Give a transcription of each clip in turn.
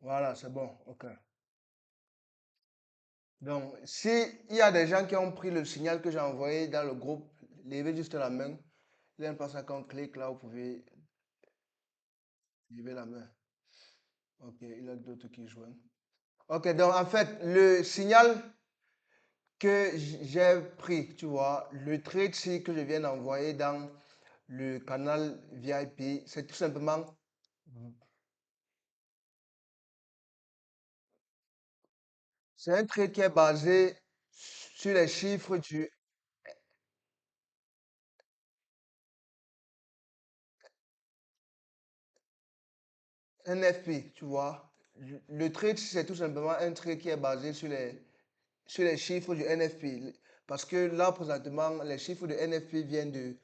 Voilà, c'est bon. OK. Donc, si il y a des gens qui ont pris le signal que j'ai envoyé dans le groupe, levez juste la main. Il y a une personne qu'on clique là, vous pouvez lever la main. OK, il y a d'autres qui joignent. OK, donc en fait, le signal que j'ai pris, tu vois, le trade ici que je viens d'envoyer dans le canal VIP, c'est tout simplement, c'est un trade qui est basé sur les chiffres du NFP, tu vois. Le trade, c'est tout simplement un trade qui est basé sur les chiffres du NFP. Parce que là, présentement, les chiffres du NFP viennent de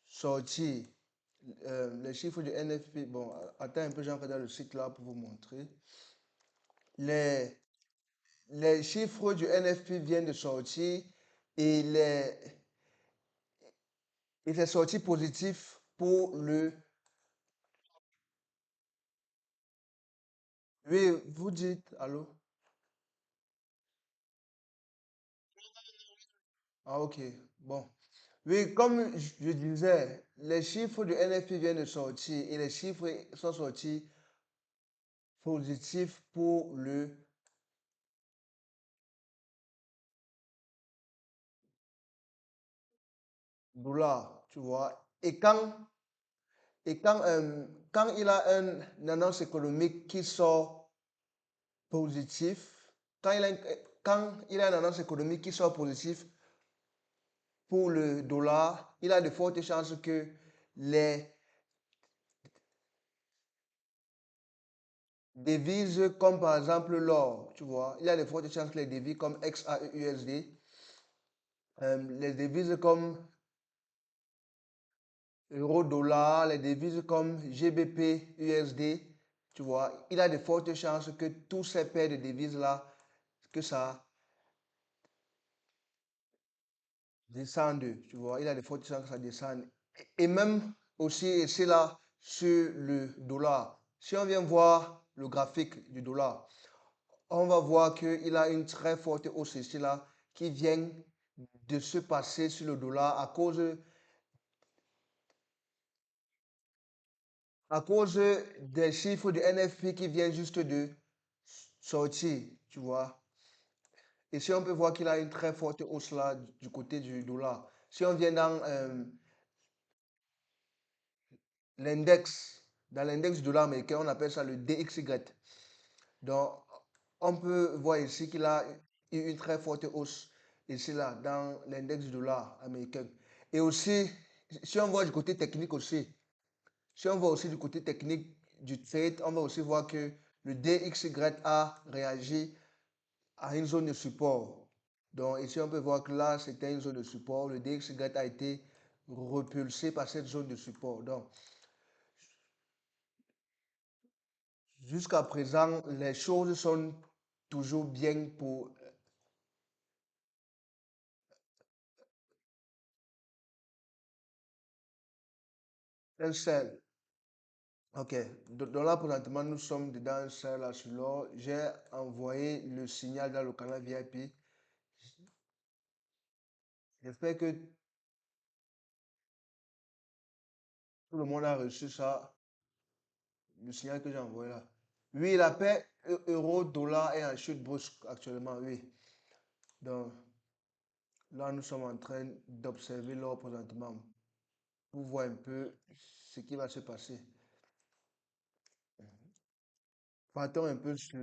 sortir. Les chiffres du NFP, bon, attends un peu, j'en dans le site là pour vous montrer. Les, les chiffres du NFP viennent de sortir et, et c'est sorti positif pour le... Oui, vous dites, allô? Ah, ok, bon. Oui, comme je disais, les chiffres du NFP viennent de sortir et les chiffres sont sortis positifs pour le dollar, tu vois. Quand il a une annonce économique qui sort positif, quand il a une annonce économique qui sort positif pour le dollar, il a de fortes chances que les devises comme par exemple l'or, tu vois, il y a de fortes chances que les devises comme XAUUSD, les devises comme euro-dollar, les devises comme GBP, USD, tu vois, il a de fortes chances que tous ces paires de devises-là, que ça descende, tu vois, il a de fortes chances que ça descende. Et même aussi, et c'est là, sur le dollar. Si on vient voir le graphique du dollar, on va voir qu'il a une très forte hausse ici là qui vient de se passer sur le dollar à cause des chiffres du NFP qui viennent juste de sortir, tu vois. Et si on peut voir qu'il a une très forte hausse là du côté du dollar. Si on vient l'index, dans l'index du dollar américain, on appelle ça le DXY. Donc, on peut voir ici qu'il a eu une très forte hausse ici là dans l'index du dollar américain. Et aussi, si on voit du côté technique aussi, si on voit aussi du côté technique du trade, on va aussi voir que le DXY a réagi à une zone de support. Donc ici, on peut voir que là, c'était une zone de support. Le DXY a été repulsé par cette zone de support. Donc, jusqu'à présent, les choses sont toujours bien pour un sell. OK. Donc là, présentement, nous sommes dedans un sell là sur l'or. J'ai envoyé le signal dans le canal VIP. J'espère que tout le monde a reçu ça, le signal que j'ai envoyé là. Oui, la paix euro-dollar est en chute brusque actuellement, oui. Donc là, nous sommes en train d'observer l'or présentement pour voir un peu ce qui va se passer. Partons un peu sur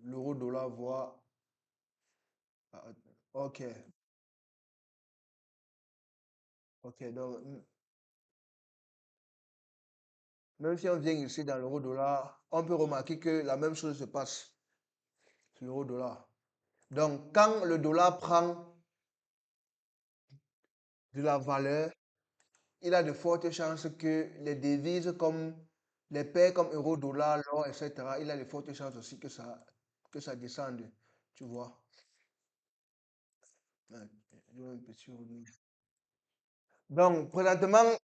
l'euro-dollar, voir. Ah, ok, ok. Donc, même si on vient ici dans l'euro-dollar, on peut remarquer que la même chose se passe sur l'euro-dollar. Donc, quand le dollar prend de la valeur, il a de fortes chances que les devises comme les paires comme euro, dollar, l'or, etc., il a de fortes chances aussi que ça descende. Tu vois. Ouais, je vais un petit revenir. Donc, présentement,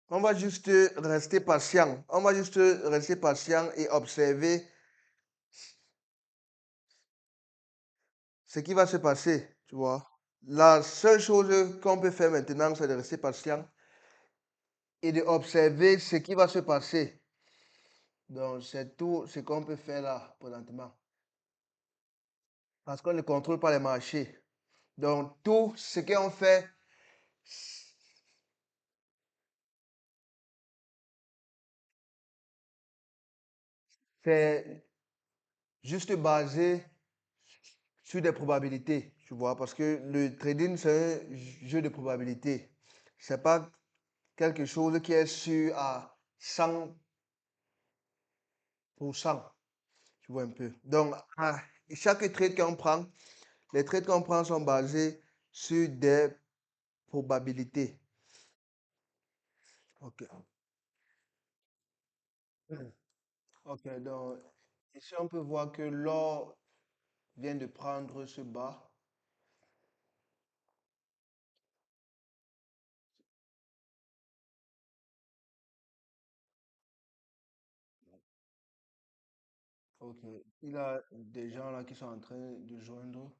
On va juste rester patient. On va juste rester patient et observer ce qui va se passer, tu vois. La seule chose qu'on peut faire maintenant, c'est de rester patient et d'observer ce qui va se passer. Donc, c'est tout ce qu'on peut faire là, présentement. Parce qu'on ne contrôle pas les marchés. Donc, tout ce qu'on fait, c'est juste basé sur des probabilités, tu vois. Parce que le trading, c'est un jeu de probabilités. C'est pas quelque chose qui est sûr à 100%. Tu vois un peu. Donc, chaque trade qu'on prend, les trades qu'on prend sont basés sur des probabilités. OK. Mhm. OK, donc ici on peut voir que l'or vient de prendre ce bas. OK. Il y a des gens là qui sont en train de joindre.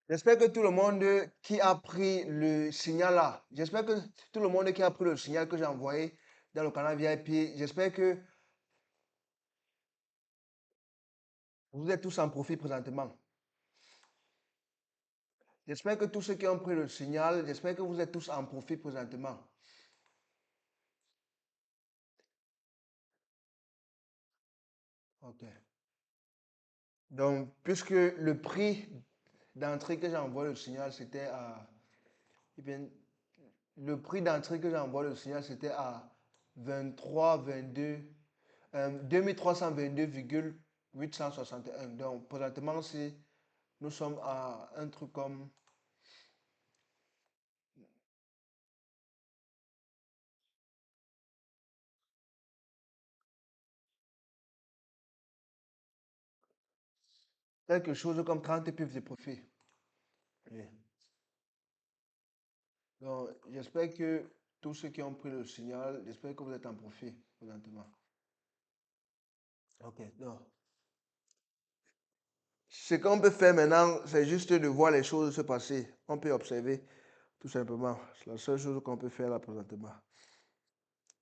J'espère que tout le monde qui a pris le signal là, j'espère que tout le monde qui a pris le signal que j'ai envoyé dans le canal VIP, j'espère que vous êtes tous en profit présentement. J'espère que tous ceux qui ont pris le signal, j'espère que vous êtes tous en profit présentement. OK. Donc, puisque le prix d'entrée que j'ai envoyé le signal, c'était à... eh bien, le prix d'entrée que j'ai envoyé le signal, c'était à 23, 22, 2322,861. Donc, présentement, si nous sommes à un truc comme quelque chose comme 30 pips de profit. Oui. Donc, j'espère que tous ceux qui ont pris le signal, j'espère que vous êtes en profit présentement. OK. Donc, ce qu'on peut faire maintenant, c'est juste de voir les choses se passer. On peut observer, tout simplement. C'est la seule chose qu'on peut faire là présentement.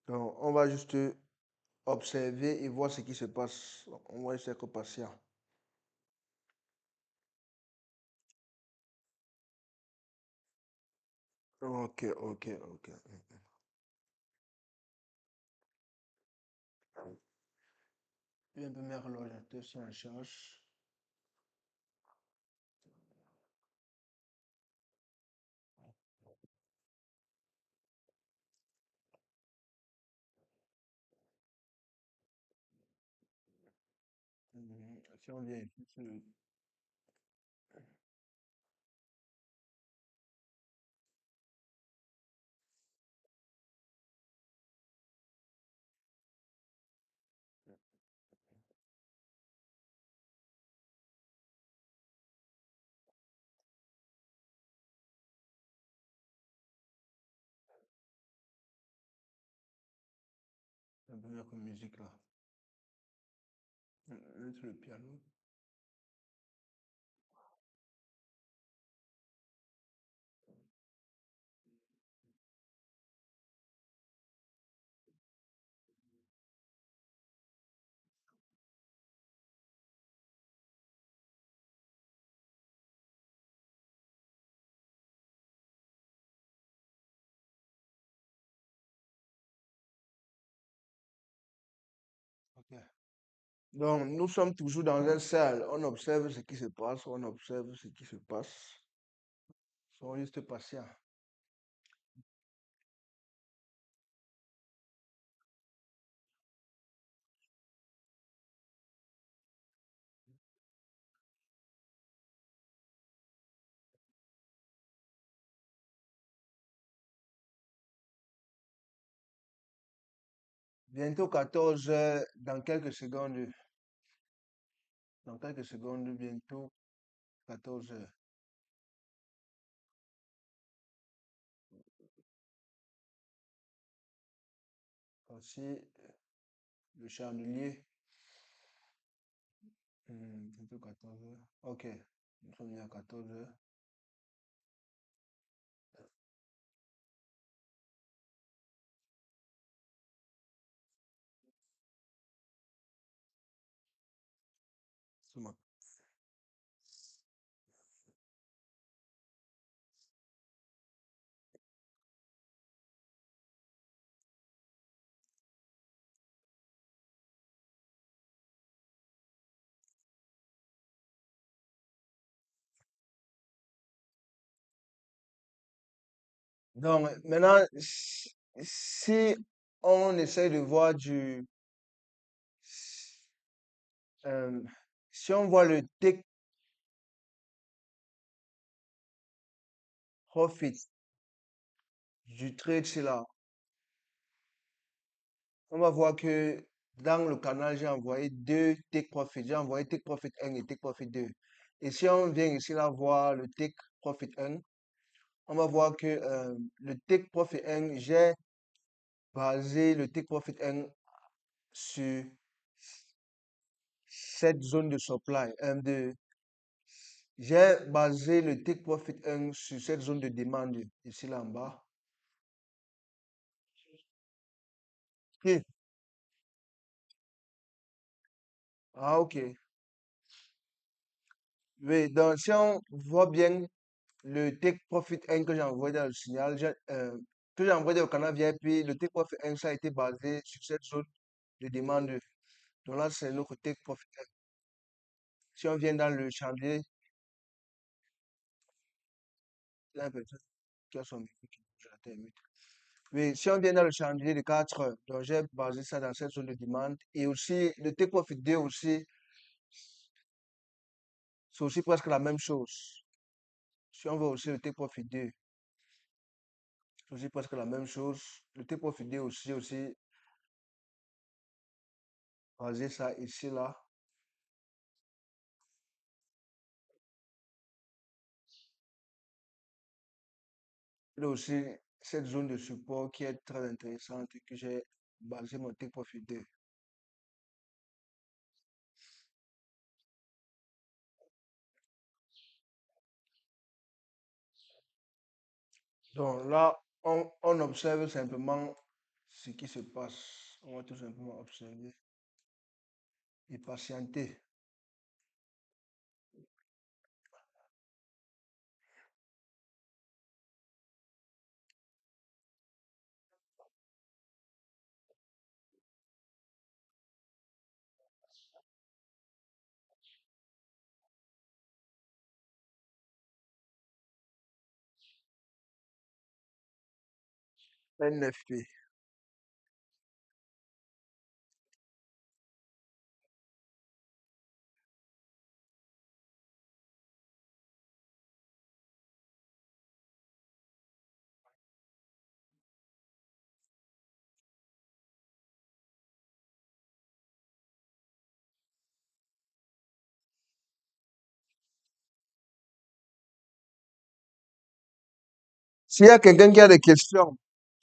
Donc, on va juste observer et voir ce qui se passe. On va essayer être patient. Ok, ok, ok. Je vais un peu mettre l'ordinateur sur la charge. Si on vient ici sur le... Un peu mettre musique là. Mettre le piano. Ok. Donc, nous sommes toujours dans un salle. On observe ce qui se passe. On observe ce qui se passe. Soyons juste patients. Bientôt 14 heures, dans quelques secondes. Dans quelques secondes, bientôt 14 heures. Voici le chandelier. Bientôt 14 heures. Ok, nous sommes bien à 14 heures. C'est bon. Donc, maintenant, si on essaie de voir euh, si on voit le take profit du trade, c'est là, on va voir que dans le canal, j'ai envoyé deux take profit. J'ai envoyé take profit 1 et take profit 2. Et si on vient ici là voir le take profit 1, on va voir que le take profit 1, j'ai basé le take profit 1 sur cette zone de supply. J'ai basé le take profit 1 sur cette zone de demande ici là en bas. Ok. Ah, ok. Oui, donc si on voit bien le take profit 1 que j'ai envoyé dans le signal, que j'ai envoyé au canal VIP, le take profit 1, ça a été basé sur cette zone de demande. Donc là, c'est notre take profit 1. Si on vient dans le chandelier, il y a une personne qui a son micro qui bouge, attends une minute. Oui, si on vient dans le chandelier de 4 heures, donc j'ai basé ça dans cette zone de demande. Et aussi, le take profit 2 aussi, c'est aussi presque la même chose. Si on veut aussi le take profit 2, c'est aussi presque la même chose. Le take profit 2 aussi, basé ça ici, là. Là aussi, cette zone de support qui est très intéressante et que j'ai basé mon take profit 2. Donc là, on observe simplement ce qui se passe. On va tout simplement observer et patienter. 9P. S'il y a quelqu'un qui a des questions,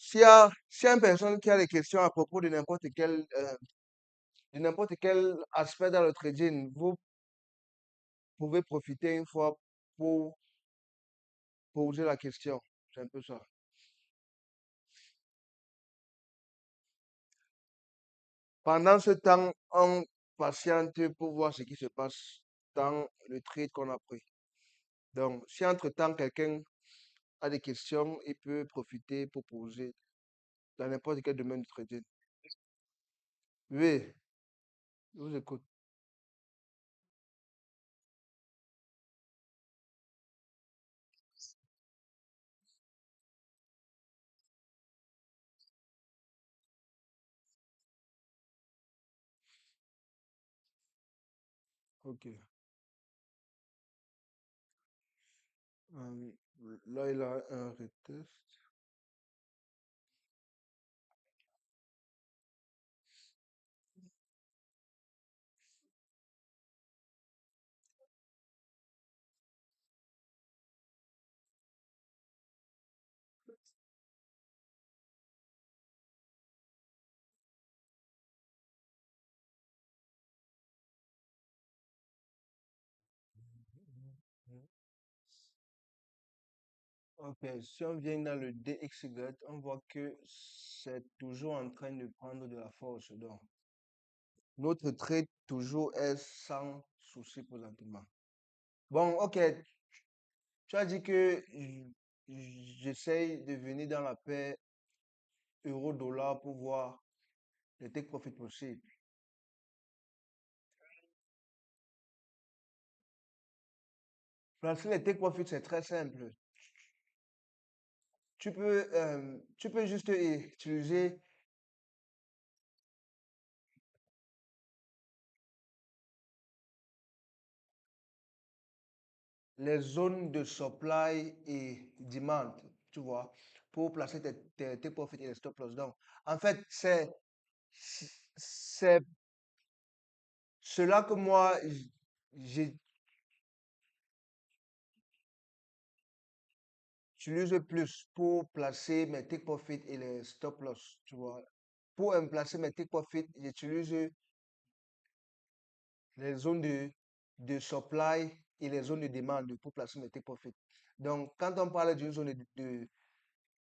s'il y a une personne qui a des questions à propos de n'importe quel aspect dans le trading, vous pouvez profiter une fois pour poser la question. C'est un peu ça. Pendant ce temps, on patiente pour voir ce qui se passe dans le trade qu'on a pris. Donc, si entre-temps quelqu'un a des questions, il peut profiter pour poser dans n'importe quel domaine du trading. Oui, je vous écoute. Ok. Euh, Là, il a un retest. Ok, si on vient dans le DXY, on voit que c'est toujours en train de prendre de la force. Donc, notre trade toujours est sans souci présentement. Bon, ok, tu as dit que j'essaye de venir dans la paix euro-dollar pour voir les take profit possibles. Placer les take profit, c'est très simple. Tu peux juste utiliser les zones de supply et demand, tu vois, pour placer tes profits et les stop loss. Donc, en fait, c'est cela que moi, j'utilise plus pour placer mes take profit et les stop loss, tu vois. Pour placer mes take profit, j'utilise les zones de supply et les zones de demande pour placer mes take profit. Donc, quand on parle d'une zone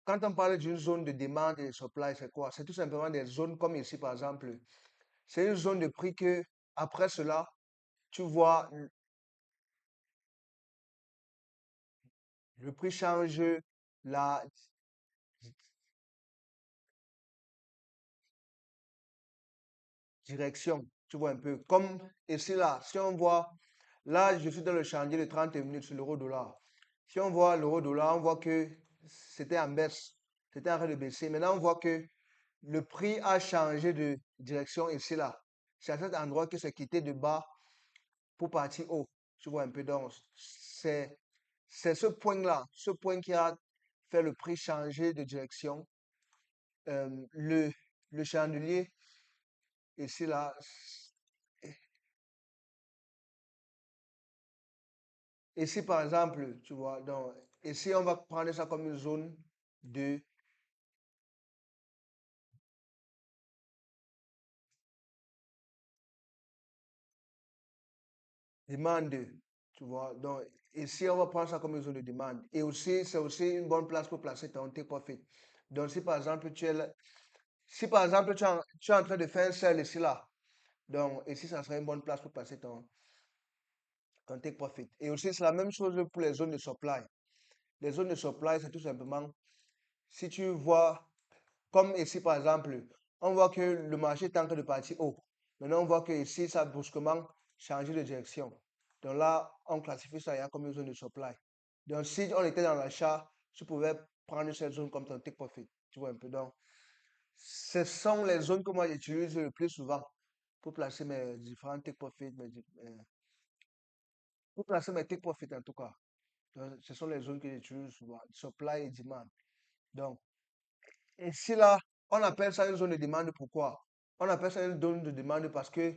quand on parle d'une zone de demande et de supply, c'est quoi? C'est tout simplement des zones comme ici, par exemple. C'est une zone de prix que, après cela, tu vois, le prix change la direction. Tu vois un peu. Comme ici, là, si on voit, là, je suis dans le chantier de 30 minutes sur l'euro-dollar. Si on voit l'euro-dollar, on voit que c'était en baisse. C'était en train de baisser. Maintenant, on voit que le prix a changé de direction ici, là. C'est à cet endroit que c'est quitté de bas pour partir haut. Tu vois un peu. Donc, c'est ce point qui a fait le prix changer de direction. Le chandelier ici, là, ici, par exemple, tu vois, donc, ici, on va prendre ça comme une zone de demande, tu vois. Donc, ici, on va prendre ça comme une zone de demande. Et aussi, c'est aussi une bonne place pour placer ton take profit. Donc, si par exemple, si par exemple, tu es en train de faire un sell ici, là, donc, ici, ça serait une bonne place pour placer ton take profit. Et aussi, c'est la même chose pour les zones de supply. Les zones de supply, c'est tout simplement, si tu vois, comme ici par exemple, on voit que le marché est en train de partir haut. Maintenant, on voit que ici, ça a brusquement changé de direction. Donc là, on classifie ça comme une zone de supply. Donc, si on était dans l'achat, tu pouvais prendre cette zone comme ton take profit. Tu vois un peu. Donc, ce sont les zones que moi j'utilise le plus souvent pour placer mes différents take profit, pour placer mes take profit en tout cas. Donc, ce sont les zones que j'utilise souvent, supply et demand. Donc, ici là, on appelle ça une zone de demande. Pourquoi? On appelle ça une zone de demande parce que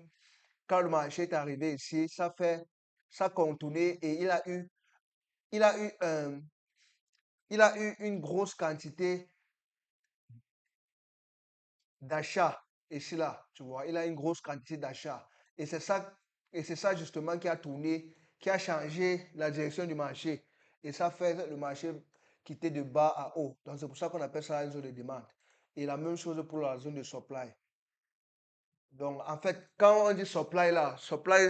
quand le marché est arrivé ici, ça contourné et il a eu, il a eu une grosse quantité d'achats ici là, tu vois. Il a une grosse quantité d'achats. Et c'est ça justement qui a tourné, qui a changé la direction du marché. Et ça fait le marché quitter de bas à haut. Donc c'est pour ça qu'on appelle ça une zone de demande. Et la même chose pour la zone de supply. Donc, en fait, quand on dit supply là, supply,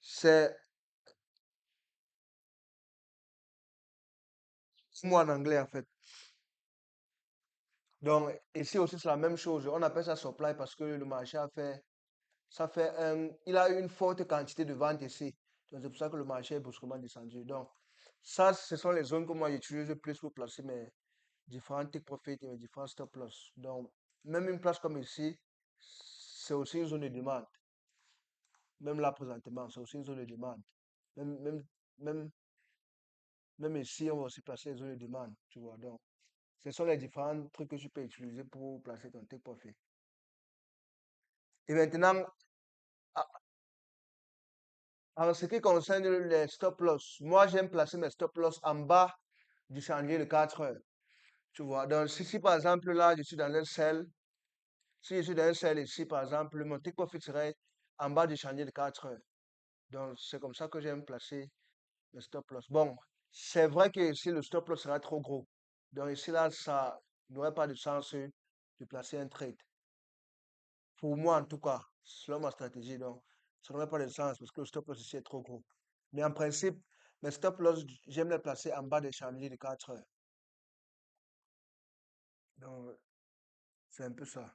c'est moi en anglais en fait. Donc, ici aussi, c'est la même chose. On appelle ça supply parce que le marché il a eu une forte quantité de ventes ici. Donc, c'est pour ça que le marché est brusquement descendu. Donc, ça, ce sont les zones que moi j'utilise le plus pour placer mes différents take profit et mes différents stop loss. Donc, même une place comme ici, c'est aussi une zone de demande. Même là, présentement, c'est aussi une zone de demande. Même, même, même, même ici, on va aussi placer les zones de demande, tu vois. Donc, ce sont les différents trucs que tu peux utiliser pour placer ton take profit. Et maintenant, en ce qui concerne les stop loss, moi, j'aime placer mes stop loss en bas du chandelier de 4 heures, tu vois. Donc, si par exemple, là, je suis dans un sell, si je suis dans un sell ici, par exemple, mon take profit serait en bas du chandelier de 4 heures. Donc, c'est comme ça que j'aime placer mes stop loss. Bon, c'est vrai que ici, le stop loss sera trop gros. Donc ici, là, ça n'aurait pas de sens de placer un trade. Pour moi, en tout cas, selon ma stratégie, donc, ça n'aurait pas de sens parce que le stop loss ici est trop gros. Mais en principe, mes stop loss, j'aime les placer en bas des chandeliers de 4 heures. Donc, c'est un peu ça.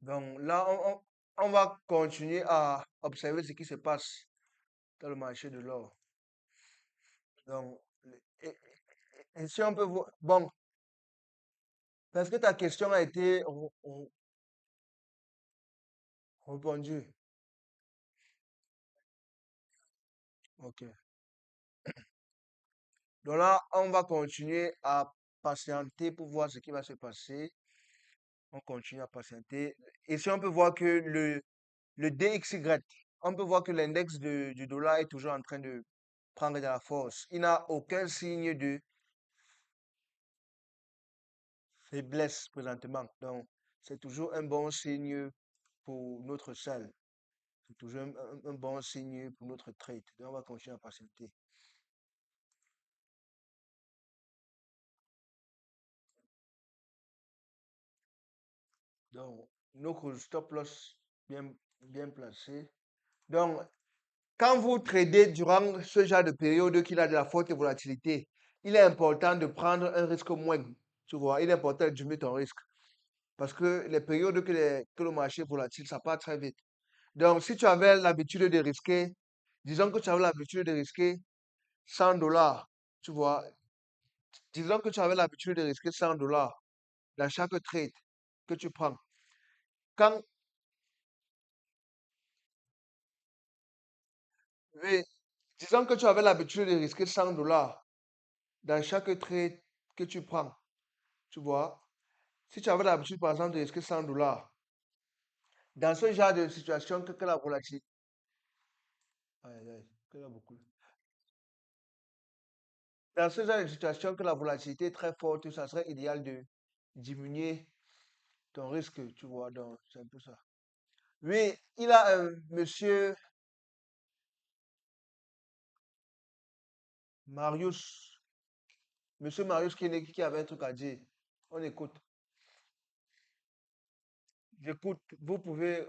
Donc là, on va continuer à observer ce qui se passe dans le marché de l'or. Donc, et si on peut voir, bon, parce que ta question a été répondue. OK. Donc là, on va continuer à patienter pour voir ce qui va se passer. On continue à patienter. Et si on peut voir que le DXY, on peut voir que l'index du dollar est toujours en train de prendre de la force. Il n'a aucun signe de faiblesse présentement. Donc, c'est toujours un bon signe pour notre salle. C'est toujours un bon signe pour notre trade. Donc, on va continuer à patienter. Donc, notre stop loss bien placé. Donc, quand vous tradez durant ce genre de période qu'il a de la forte volatilité, il est important de prendre un risque moindre. Tu vois, il est important de diminuer ton risque. Parce que les périodes que le marché est volatile, ça part très vite. Donc, si tu avais l'habitude de risquer, disons que tu avais l'habitude de risquer 100 dollars, tu vois, disons que tu avais l'habitude de risquer 100 dollars dans chaque trade que tu prends. Quand, oui, disons que tu avais l'habitude de risquer 100 dollars dans chaque trade que tu prends, tu vois. Si tu avais l'habitude, par exemple, de risquer 100 dollars, dans ce genre de situation que la volatilité, aïe, aïe, que là, beaucoup. Dans ce genre de situation que la volatilité est très forte, ça serait idéal de diminuer ton risque, tu vois. Donc, c'est un peu ça. Oui, il a un monsieur Marius, monsieur Marius qui avait un truc à dire. On écoute. J'écoute. Vous pouvez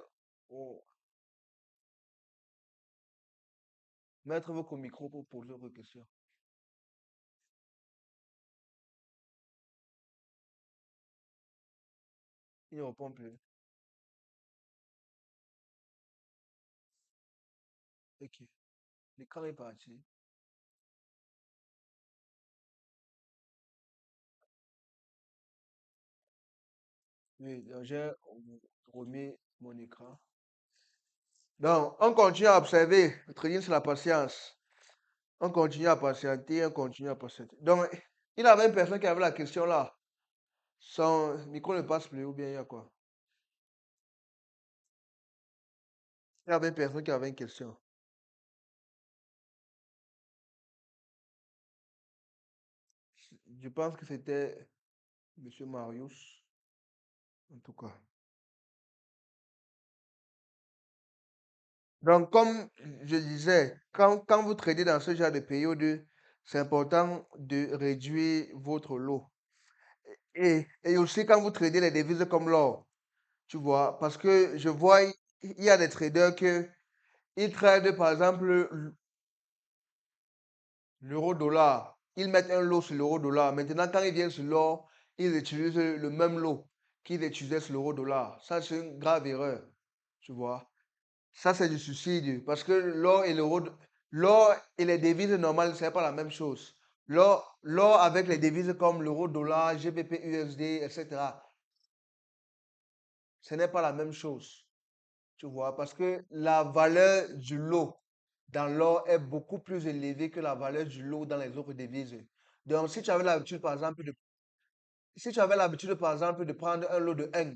oh, mettre votre micro pour poser vos questions. Il ne répond plus. Ok. L'écran est parti. Oui, donc j'ai remis mon écran. Donc, on continue à observer. Le trading, c'est la patience. On continue à patienter, on continue à patienter. Donc, il y avait une personne qui avait la question là. Son micro ne passe plus ou bien il y a quoi? Il y avait une personne qui avait une question. Je pense que c'était Monsieur Marius, en tout cas. Donc, comme je disais, quand vous tradez dans ce genre de période, c'est important de réduire votre lot. Et aussi quand vous tradez les devises comme l'or, tu vois, parce que je vois, il y a des traders que ils tradent par exemple l'euro-dollar. Ils mettent un lot sur l'euro-dollar. Maintenant, quand ils viennent sur l'or, ils utilisent le même lot qu'ils utilisaient sur l'euro-dollar. Ça, c'est une grave erreur, tu vois. Ça, c'est du suicide. Parce que l'or et les devises normales, c'est pas la même chose. L'or avec les devises comme l'euro-dollar, GBP, USD, etc., ce n'est pas la même chose. Tu vois, parce que la valeur du lot dans l'or est beaucoup plus élevée que la valeur du lot dans les autres devises. Donc, si tu avais l'habitude, par exemple, si tu avais l'habitude, par exemple, de prendre un lot de 1,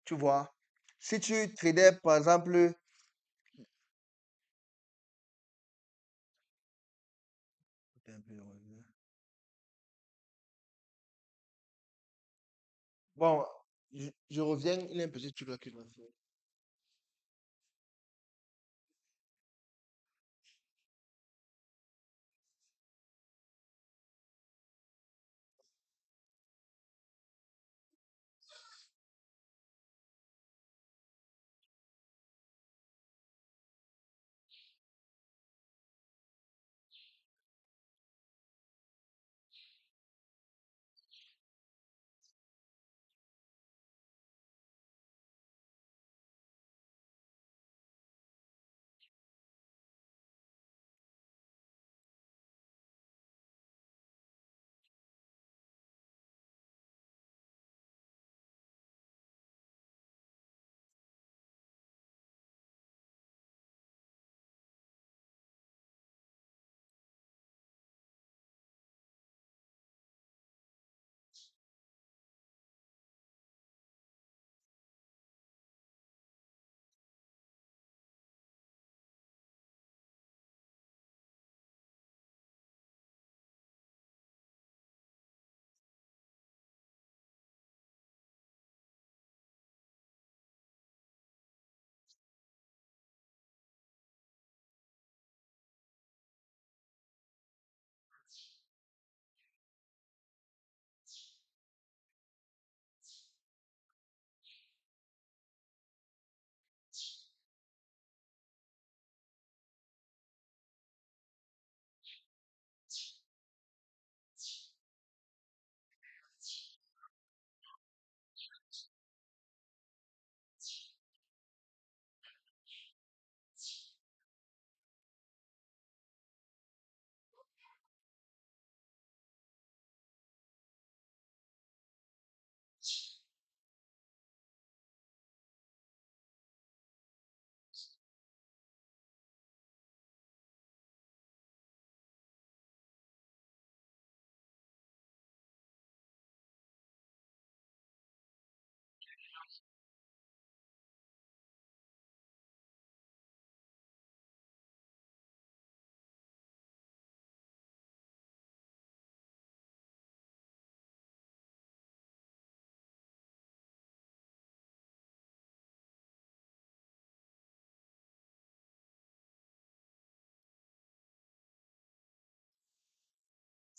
tu vois, si tu tradais, par exemple, bon, je reviens, il y a un petit truc là que je dois faire.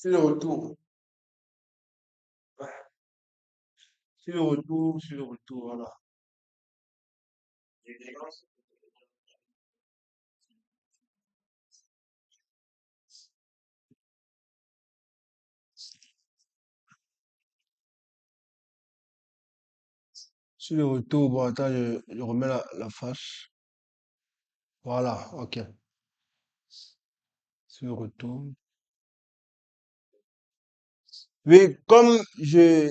Sur le retour, sur le retour, sur le retour, voilà. Sur le retour, bon, attends, je remets la face. Voilà, ok. Sur le retour. Oui, comme je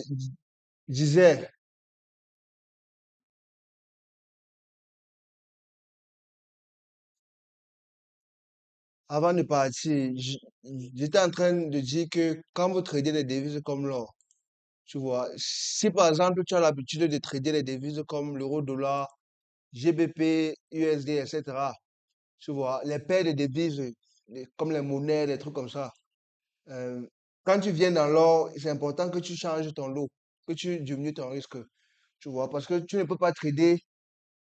disais, avant de partir, j'étais en train de dire que quand vous tradez les devises comme l'or, tu vois, si par exemple tu as l'habitude de trader les devises comme l'euro, dollar, GBP, USD, etc., tu vois, les paires de devises, comme les monnaies, les trucs comme ça, euh, quand tu viens dans l'or, c'est important que tu changes ton lot, que tu diminues ton risque, tu vois, parce que tu ne peux pas trader.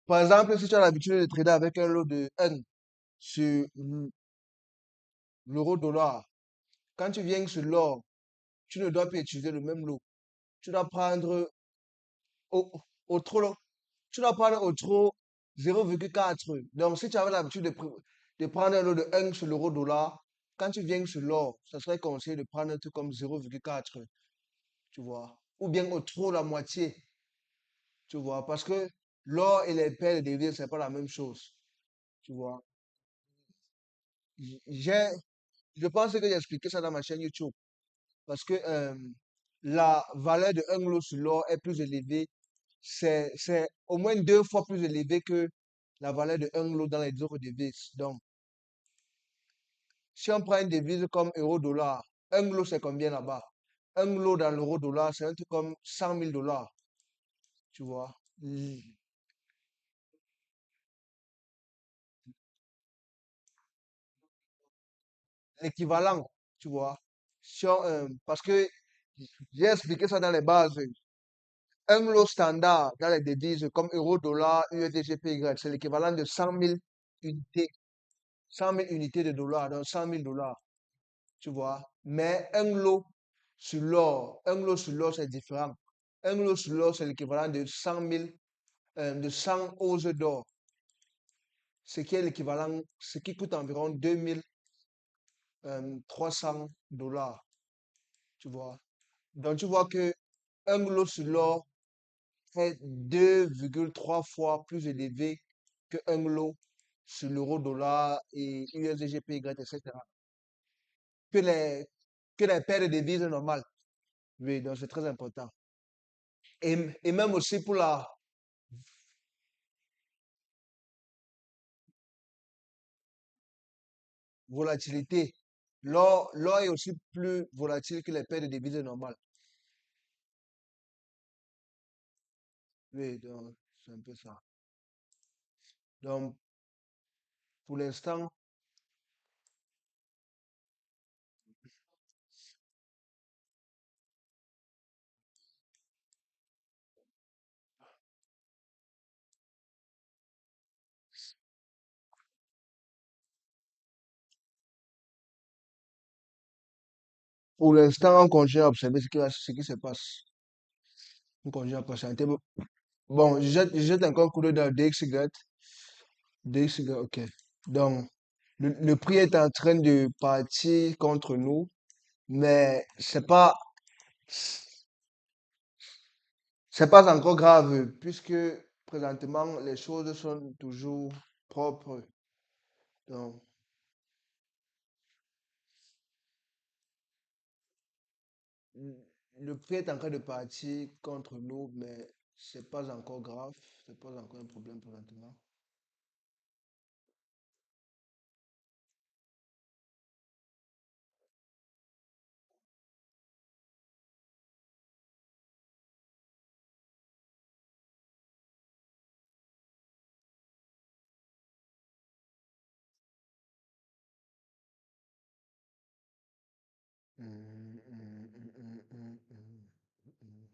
Par exemple, si tu as l'habitude de trader avec un lot de 1 sur l'euro dollar, quand tu viens sur l'or, tu ne dois plus utiliser le même lot. Tu dois prendre au, au trop, tu dois prendre au trop 0,4. Donc, si tu avais l'habitude de prendre un lot de 1 sur l'euro dollar, quand tu viens sur l'or, ça serait conseillé de prendre un truc comme 0,4, tu vois. Ou bien au trop la moitié, tu vois. Parce que l'or et les paires de devises, c'est pas la même chose, tu vois. J'ai, je pense que j'ai expliqué ça dans ma chaîne YouTube. Parce que la valeur de un lot sur l'or est plus élevée. C'est au moins 2 fois plus élevé que la valeur de un lot dans les autres devises. Donc, si on prend une devise comme euro-dollar, un lot c'est combien là-bas? Un lot dans l'euro-dollar, c'est un truc comme 100 000 $, tu vois. L'équivalent, tu vois. Parce que j'ai expliqué ça dans les bases. Un lot standard dans les devises comme euro, dollar, USD, GPY, c'est l'équivalent de 100 000 unités, 100 000 unités de dollars, donc 100 000 $, tu vois. Mais un lot sur l'or, c'est différent. Un lot sur l'or, c'est l'équivalent de 100 000, de 100 onces d'or, ce qui est l'équivalent, ce qui coûte environ 2 300 $, tu vois. Donc, tu vois que un lot sur l'or est 2,3 fois plus élevé que un lot sur l'euro dollar et USDGPY, etc. Que les, que les paires de devises normales. Oui, donc c'est très important. Et même aussi pour la volatilité. L'or est aussi plus volatile que les paires de devises normales. Oui, donc c'est un peu ça. Donc, pour l'instant, on continue à observer ce qui se passe. On continue à patienter. Bon, je jette encore un coup d'œil dans DXY. DXY, ok. Donc, le prix est en train de partir contre nous, mais c'est pas encore grave, puisque présentement, les choses sont toujours propres. Donc, le prix est en train de partir contre nous, mais c'est pas encore grave, c'est pas encore un problème présentement. Mm, mm, mm, mm, mm, mm, mm.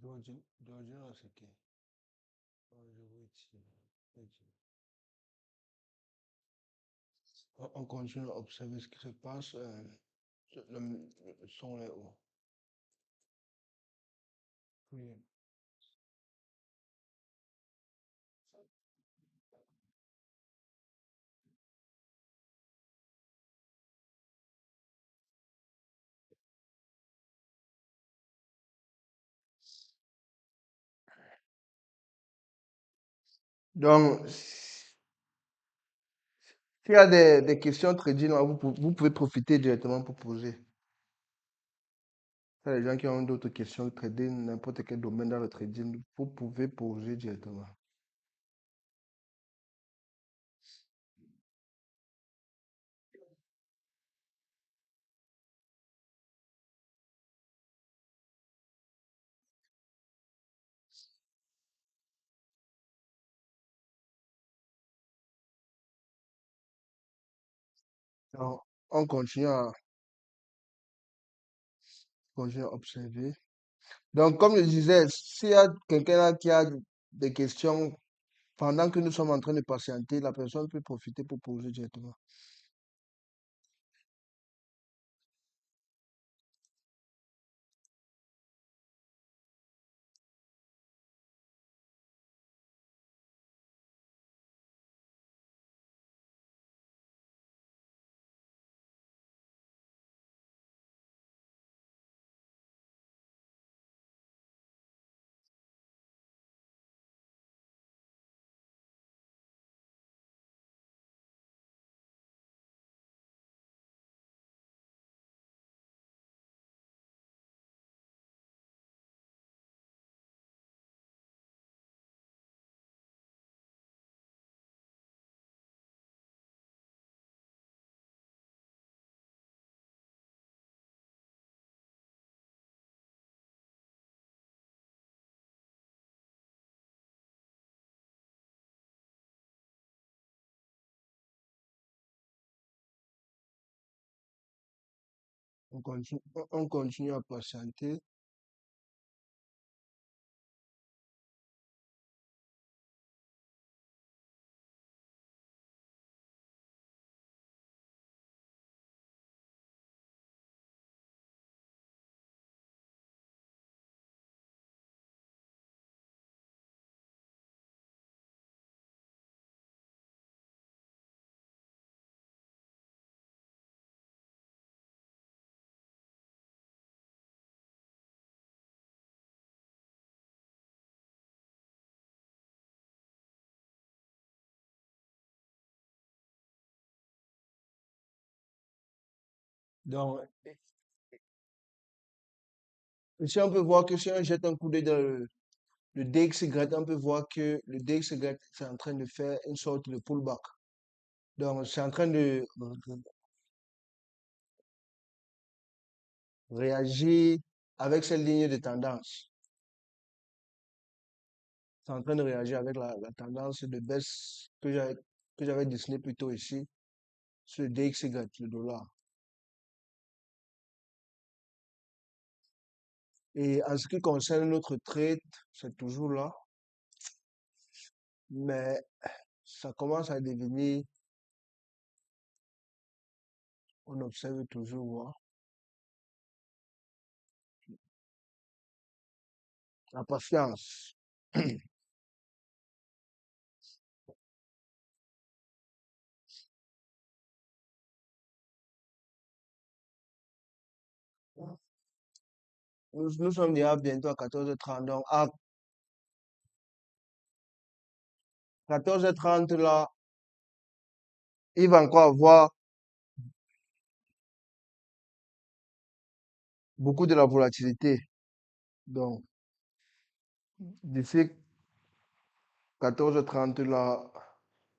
Georgina, c'est qui? Je vois ici. On continue à observer ce qui se passe. Le son est haut. Oui. Donc, s'il y a des questions trading, là, vous pouvez profiter directement pour poser. Il y a des gens qui ont d'autres questions trading, n'importe quel domaine dans le trading, vous pouvez poser directement. Donc, on continue à observer. Donc, comme je disais, s'il y a quelqu'un là qui a des questions pendant que nous sommes en train de patienter, la personne peut profiter pour poser directement. On continue à patienter. Donc, ici, on peut voir que si on jette un coup d'œil dans le DXY, on peut voir que le DXY est en train de faire une sorte de pullback. Donc, c'est en train de réagir avec cette ligne de tendance. C'est en train de réagir avec la tendance de baisse que j'avais dessiné plus tôt ici sur le DXY, le dollar. Et en ce qui concerne notre trade, c'est toujours là, mais ça commence à devenir, on observe toujours, hein, la patience. Nous sommes déjà bientôt à 14h30, donc à 14h30 là, il va encore avoir beaucoup de la volatilité. Donc, d'ici 14h30 là,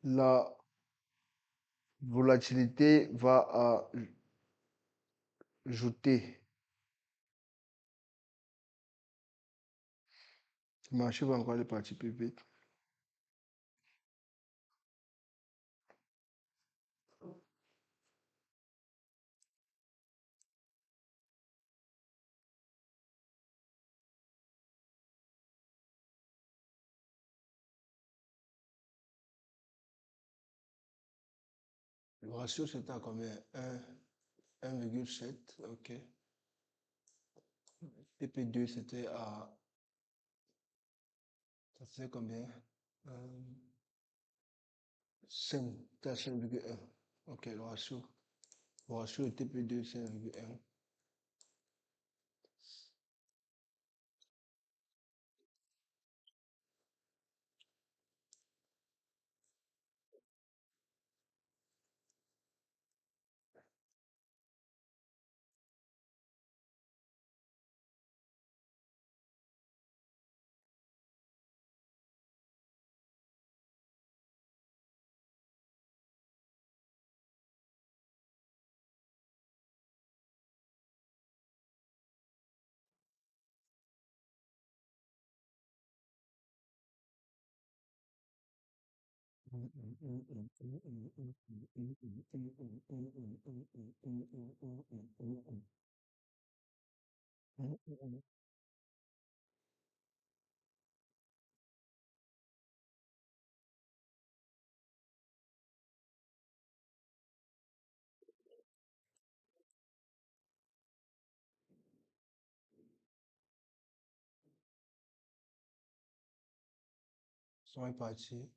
la volatilité va ajouter. Le marché va encore aller partir plus vite. Le ratio, c'était à combien? 1,7. Ok. TP2, c'était à... Ça faisait combien? 5. C'était à 5,1. Ok, le ratio. Le ratio de TP2, 5,1. Son est parti.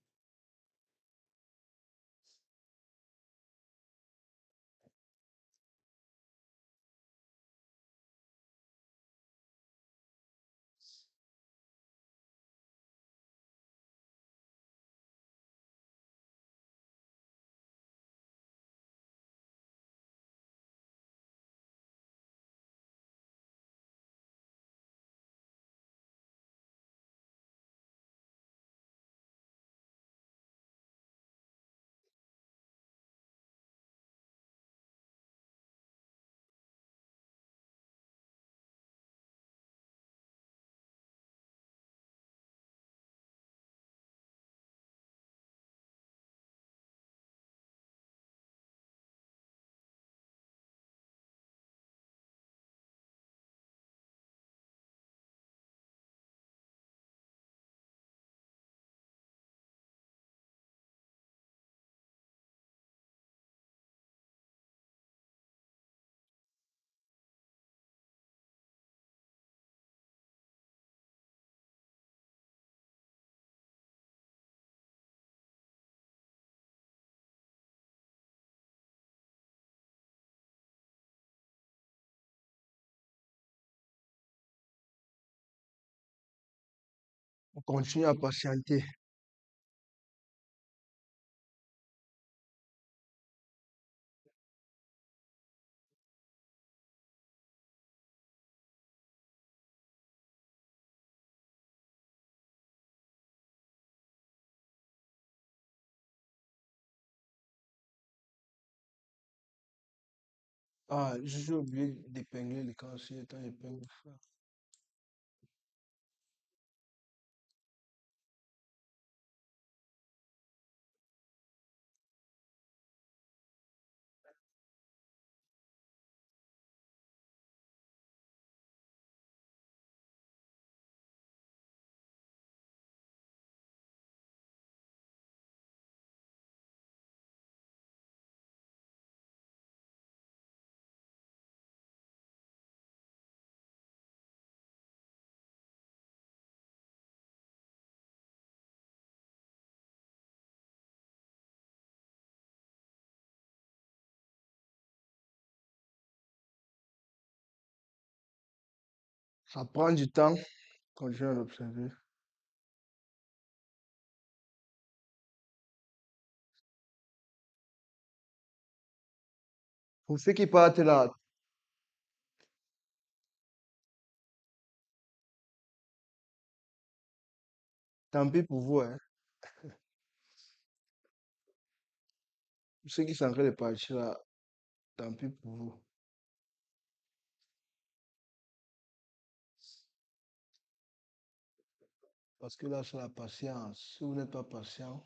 On continue à patienter. Ah, j'ai oublié d'épingler les cassiers. Attends, épingle ça. Ça prend du temps. Continue à l'observer. Pour ceux qui partent là, tant pis pour vous, hein. Pour ceux qui sont en train de partir là, tant pis pour vous. Parce que là, c'est la patience. Si vous n'êtes pas patient,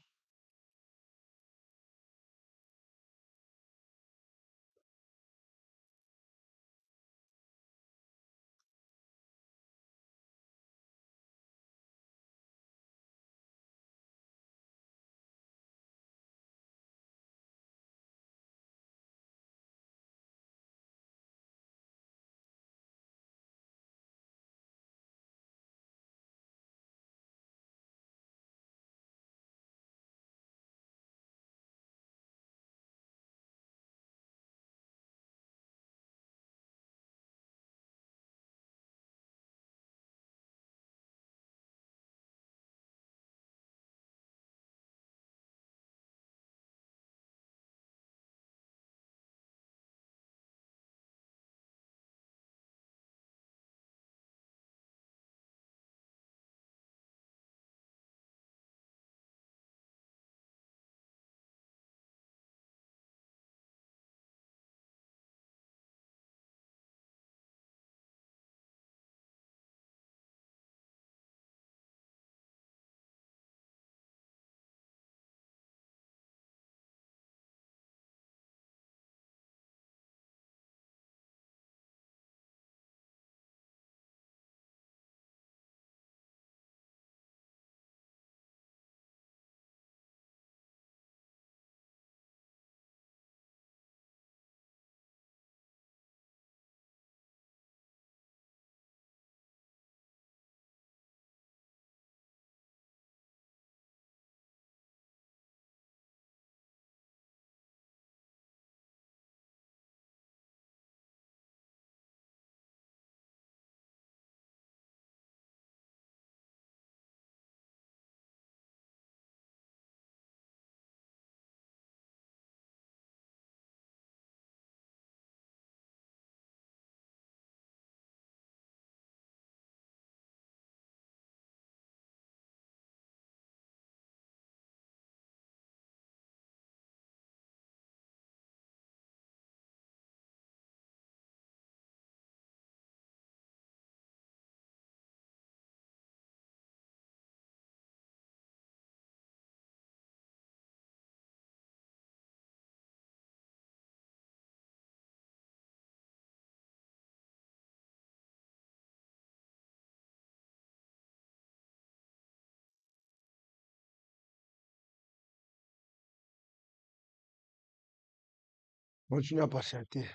Continue à patienter.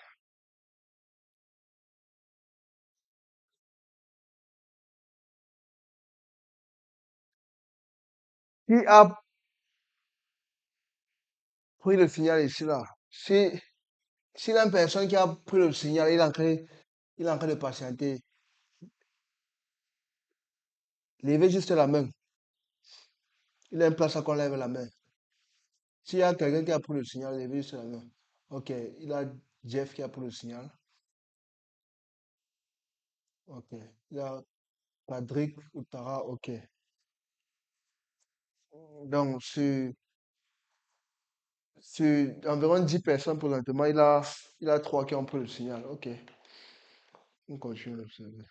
Qui a pris le signal ici là? Si la personne qui a pris le signal, il est en train de patienter, levez juste la main. Il a une place à qu'on lève la main. S'il y a quelqu'un qui a pris le signal, levez juste la main. Ok, il a Jeff qui a pris le signal. Ok, il y a Patrick ou Tara, ok. Donc, sur environ 10 personnes présentement, il a 3 qui ont pris le signal. Ok, on continue d'observer.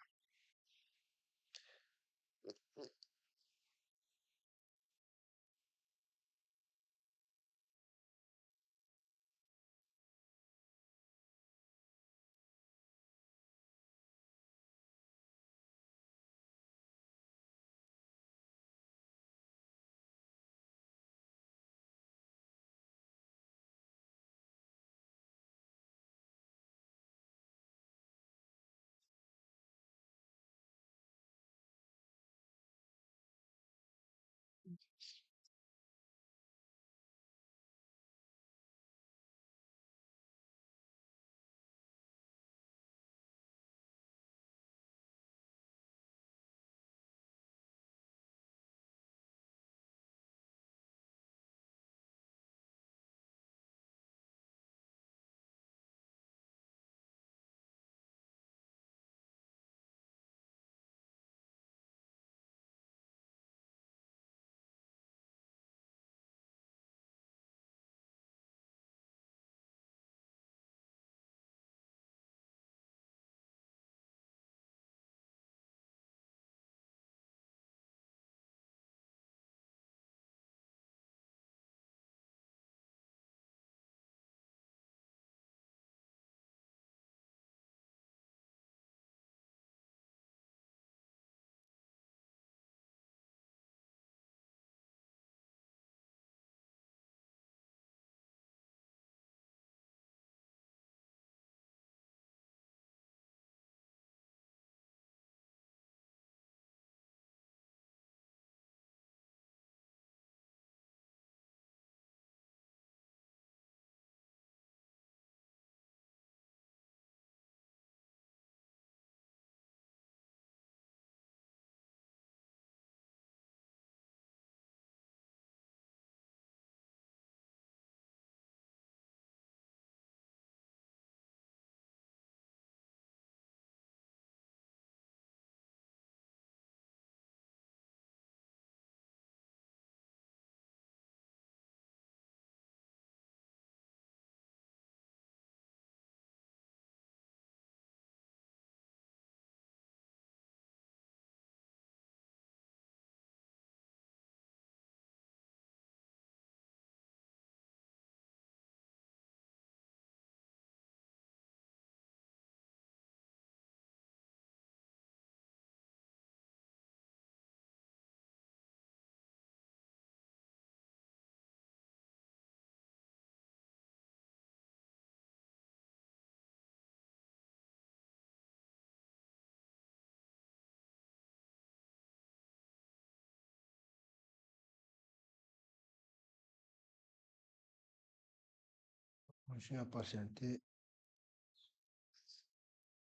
Continue à patienter.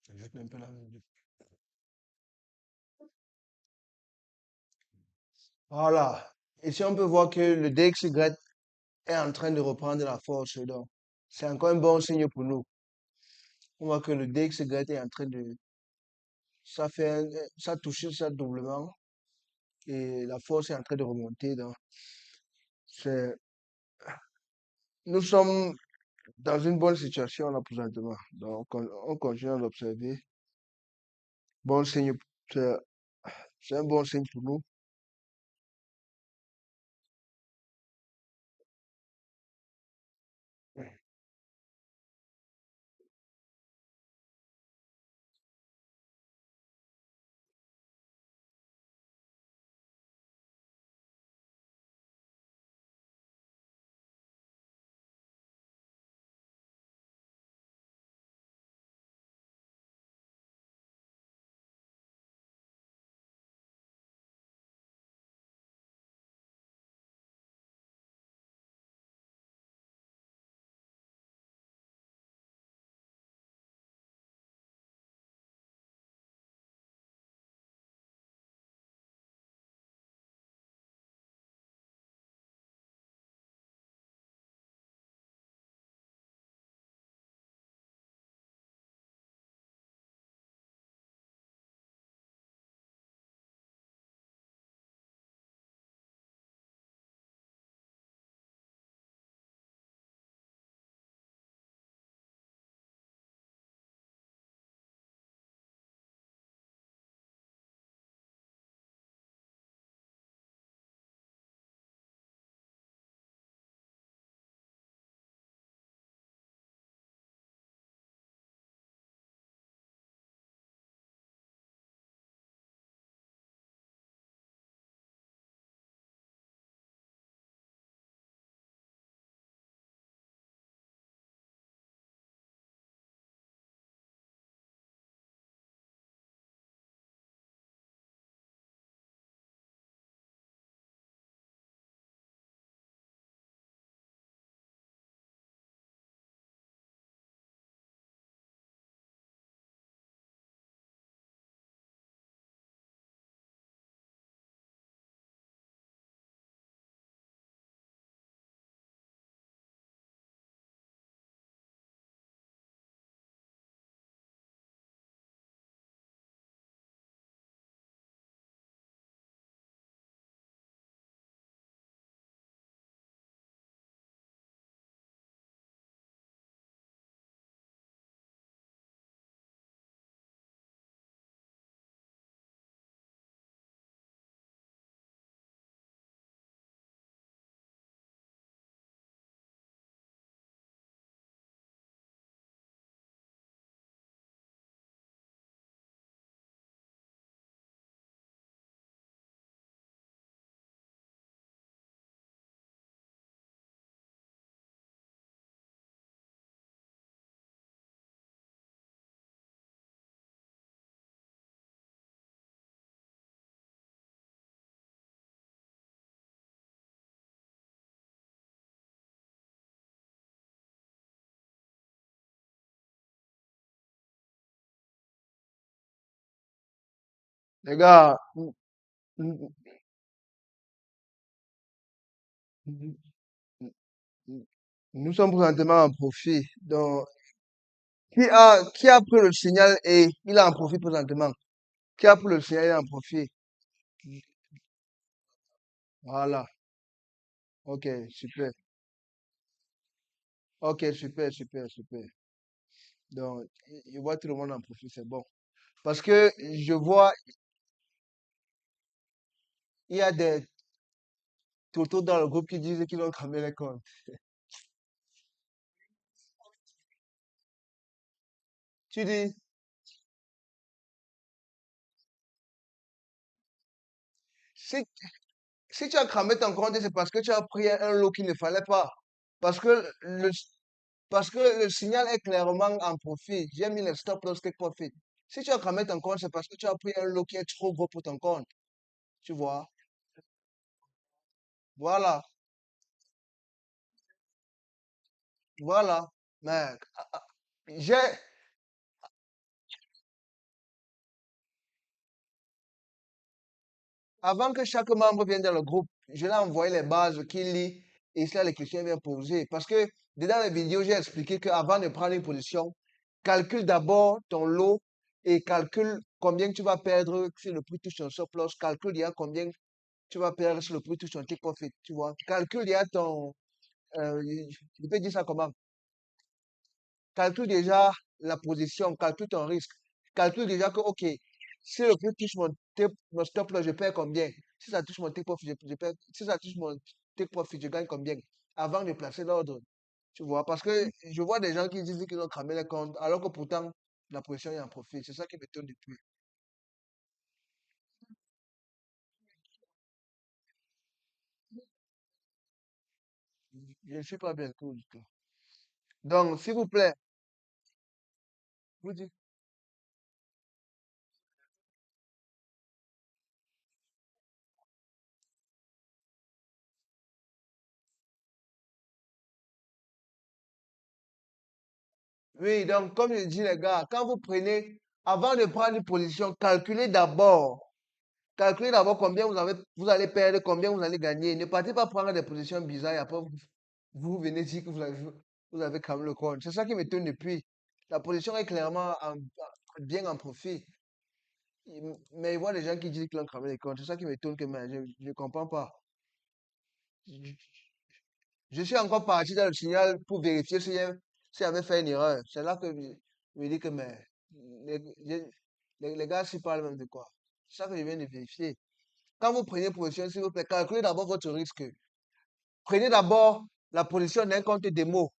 J'ajoute un peu la musique. Voilà. Ici, on peut voir que le DXY est en train de reprendre la force. Donc, c'est encore un bon signe pour nous. On voit que le DXY est en train de... Ça touche ça doublement et la force est en train de remonter. Donc, c'est, nous sommes dans une bonne situation là présentement. Donc, on continue d'observer. Bon signe, c'est c'est un bon signe pour nous. Les gars, nous, nous- nous sommes présentement en profit. Donc, qui a pris le signal et il a en profit présentement? Qui a pris le signal et en profit? Voilà. Ok, super. Ok, super, super, super. Donc, je vois tout le monde en profit, c'est bon. Parce que je vois, il y a des totos dans le groupe qui disent qu'ils ont cramé les comptes. Tu dis, si, si tu as cramé ton compte, c'est parce que tu as pris un lot qu'il ne fallait pas. Parce que le, parce que le signal est clairement en profit. J'ai mis le stop loss take profit. Si tu as cramé ton compte, c'est parce que tu as pris un lot qui est trop gros pour ton compte. Tu vois? Voilà. Voilà. Mais j'ai, avant que chaque membre vienne dans le groupe, je l'ai envoyé les bases qu'il lit et c'est là les questions viennent poser. Parce que dedans les vidéos, j'ai expliqué qu'avant de prendre une position, calcule d'abord ton lot et calcule combien tu vas perdre si le prix touche ton stop loss. Calcule déjà combien tu vas perdre si le prix touche ton take profit. Tu vois? Calcule déjà ton, je peux dire ça comment? Calcule déjà la position, calcule ton risque. Calcule déjà que, OK, si le prix touche mon stop loss, je perds combien? Si ça touche mon take profit, je perds. Si ça touche mon take profit, je gagne combien? Avant de placer l'ordre. Tu vois? Parce que je vois des gens qui disent qu'ils ont cramé les comptes, alors que pourtant, la position est en profit. C'est ça qui m'étonne depuis. Je ne suis pas bien cool du tout. Donc, s'il vous plaît, vous dites. Oui, donc, comme je dis, les gars, quand vous prenez, avant de prendre une position, calculez d'abord. Calculez d'abord combien vous allez perdre, combien vous allez gagner. Ne partez pas prendre des positions bizarres et après vous venez dire que vous avez quand même le compte. C'est ça qui m'étonne depuis. La position est clairement bien en profit. Mais il voit des gens qui disent qu'ils ont cramé les comptes. C'est ça qui m'étonne que mais je ne comprends pas. Je, je suis encore parti dans le signal pour vérifier si j'avais fait une erreur. C'est là que je me dis que mais les, les, les gars s'y parlent même de quoi. C'est ça que je viens de vérifier. Quand vous prenez position, s'il vous plaît, calculez d'abord votre risque. Prenez d'abord la position d'un compte démo.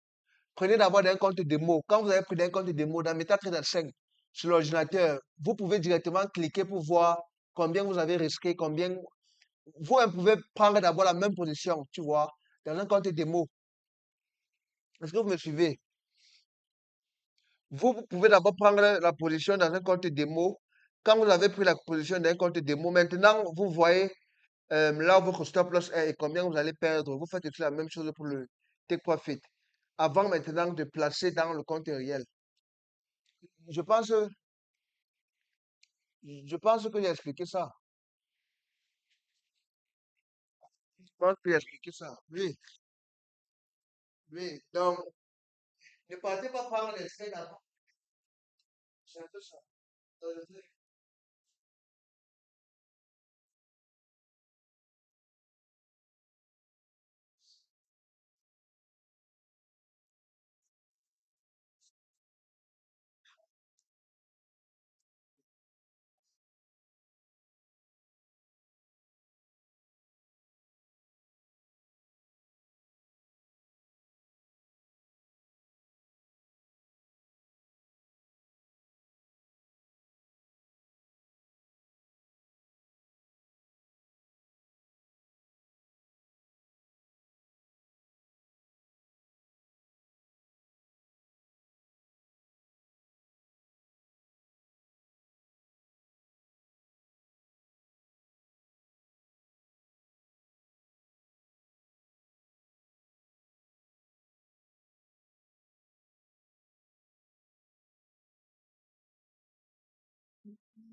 Prenez d'abord d'un compte démo. Quand vous avez pris d'un compte démo dans MetaTrader 5 sur l'ordinateur, vous pouvez directement cliquer pour voir combien vous avez risqué, combien. Vous pouvez prendre d'abord la même position, tu vois, dans un compte démo. Est-ce que vous me suivez? Vous pouvez d'abord prendre la position dans un compte démo. Quand vous avez pris la position d'un compte démo, maintenant, vous voyez là où votre stop loss est et combien vous allez perdre. Vous faites aussi la même chose pour le take profit. Avant maintenant de placer dans le compte réel. Je pense, je pense que j'ai expliqué ça. Je pense que j'ai expliqué ça. Oui, oui. Donc, ne partez pas prendre les traits d'avant. C'est un peu ça.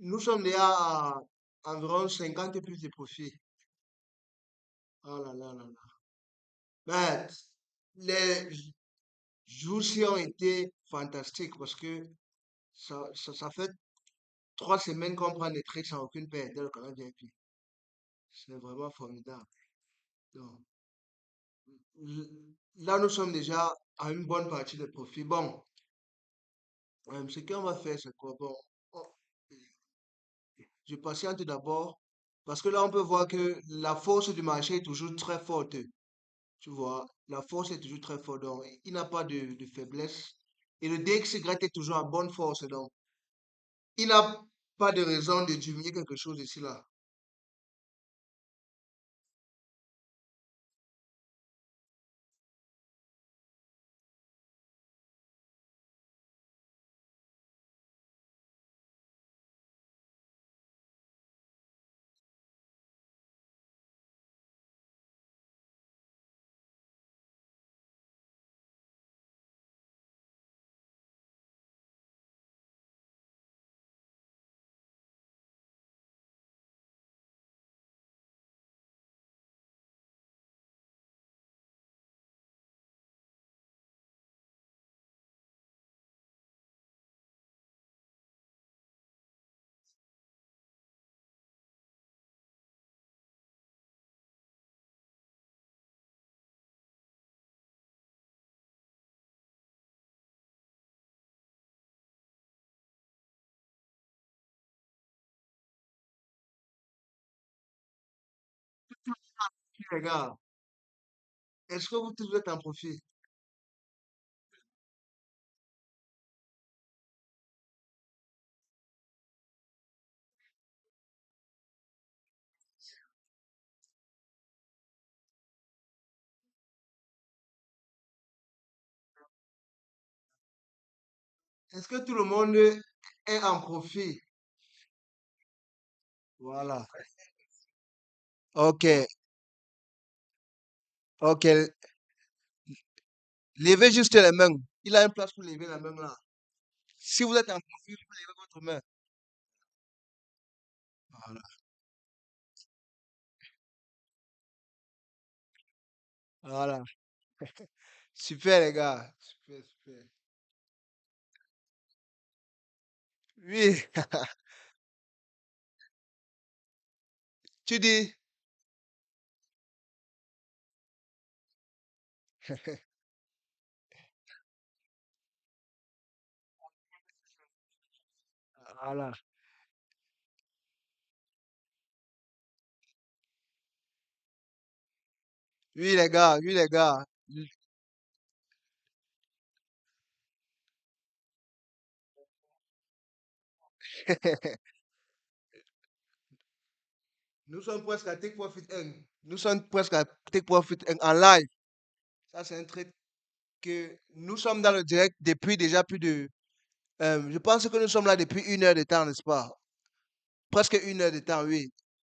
Nous sommes déjà environ 50 plus de profit. Oh là là là là. Mais les jours-ci ont été fantastiques parce que ça fait 3 semaines qu'on prend des trades sans aucune perte dans le canal VIP. C'est vraiment formidable. Donc, là, nous sommes déjà à une bonne partie de profit. Bon, ce qu'on va faire, c'est quoi? Bon, on- je patiente d'abord parce que là, on peut voir que la force du marché est toujours très forte. Tu vois, la force est toujours très forte. Donc, il n'a pas de faiblesse. Et le DXY est toujours en bonne force. Donc, il n'a pas de raison de diminuer quelque chose ici, là. Les gars, est-ce que vous tous êtes en profit? Est-ce que tout le monde est en profit? Voilà. Ok, ok. Levez juste les mains. Il a une place pour lever la main là. Si vous êtes en profit, vous levez votre main. Voilà. Voilà. Super, les gars. Super, super. Oui, tu dis. Voilà. Oui, les gars. Oui, les gars. Nous sommes presque à Take Profit 1. Nous sommes presque à Take Profit 1 en live. Ça, c'est un truc que nous sommes dans le direct depuis déjà plus de. Je pense que nous sommes là depuis 1 heure de temps, n'est-ce pas? Presque 1 heure de temps, oui.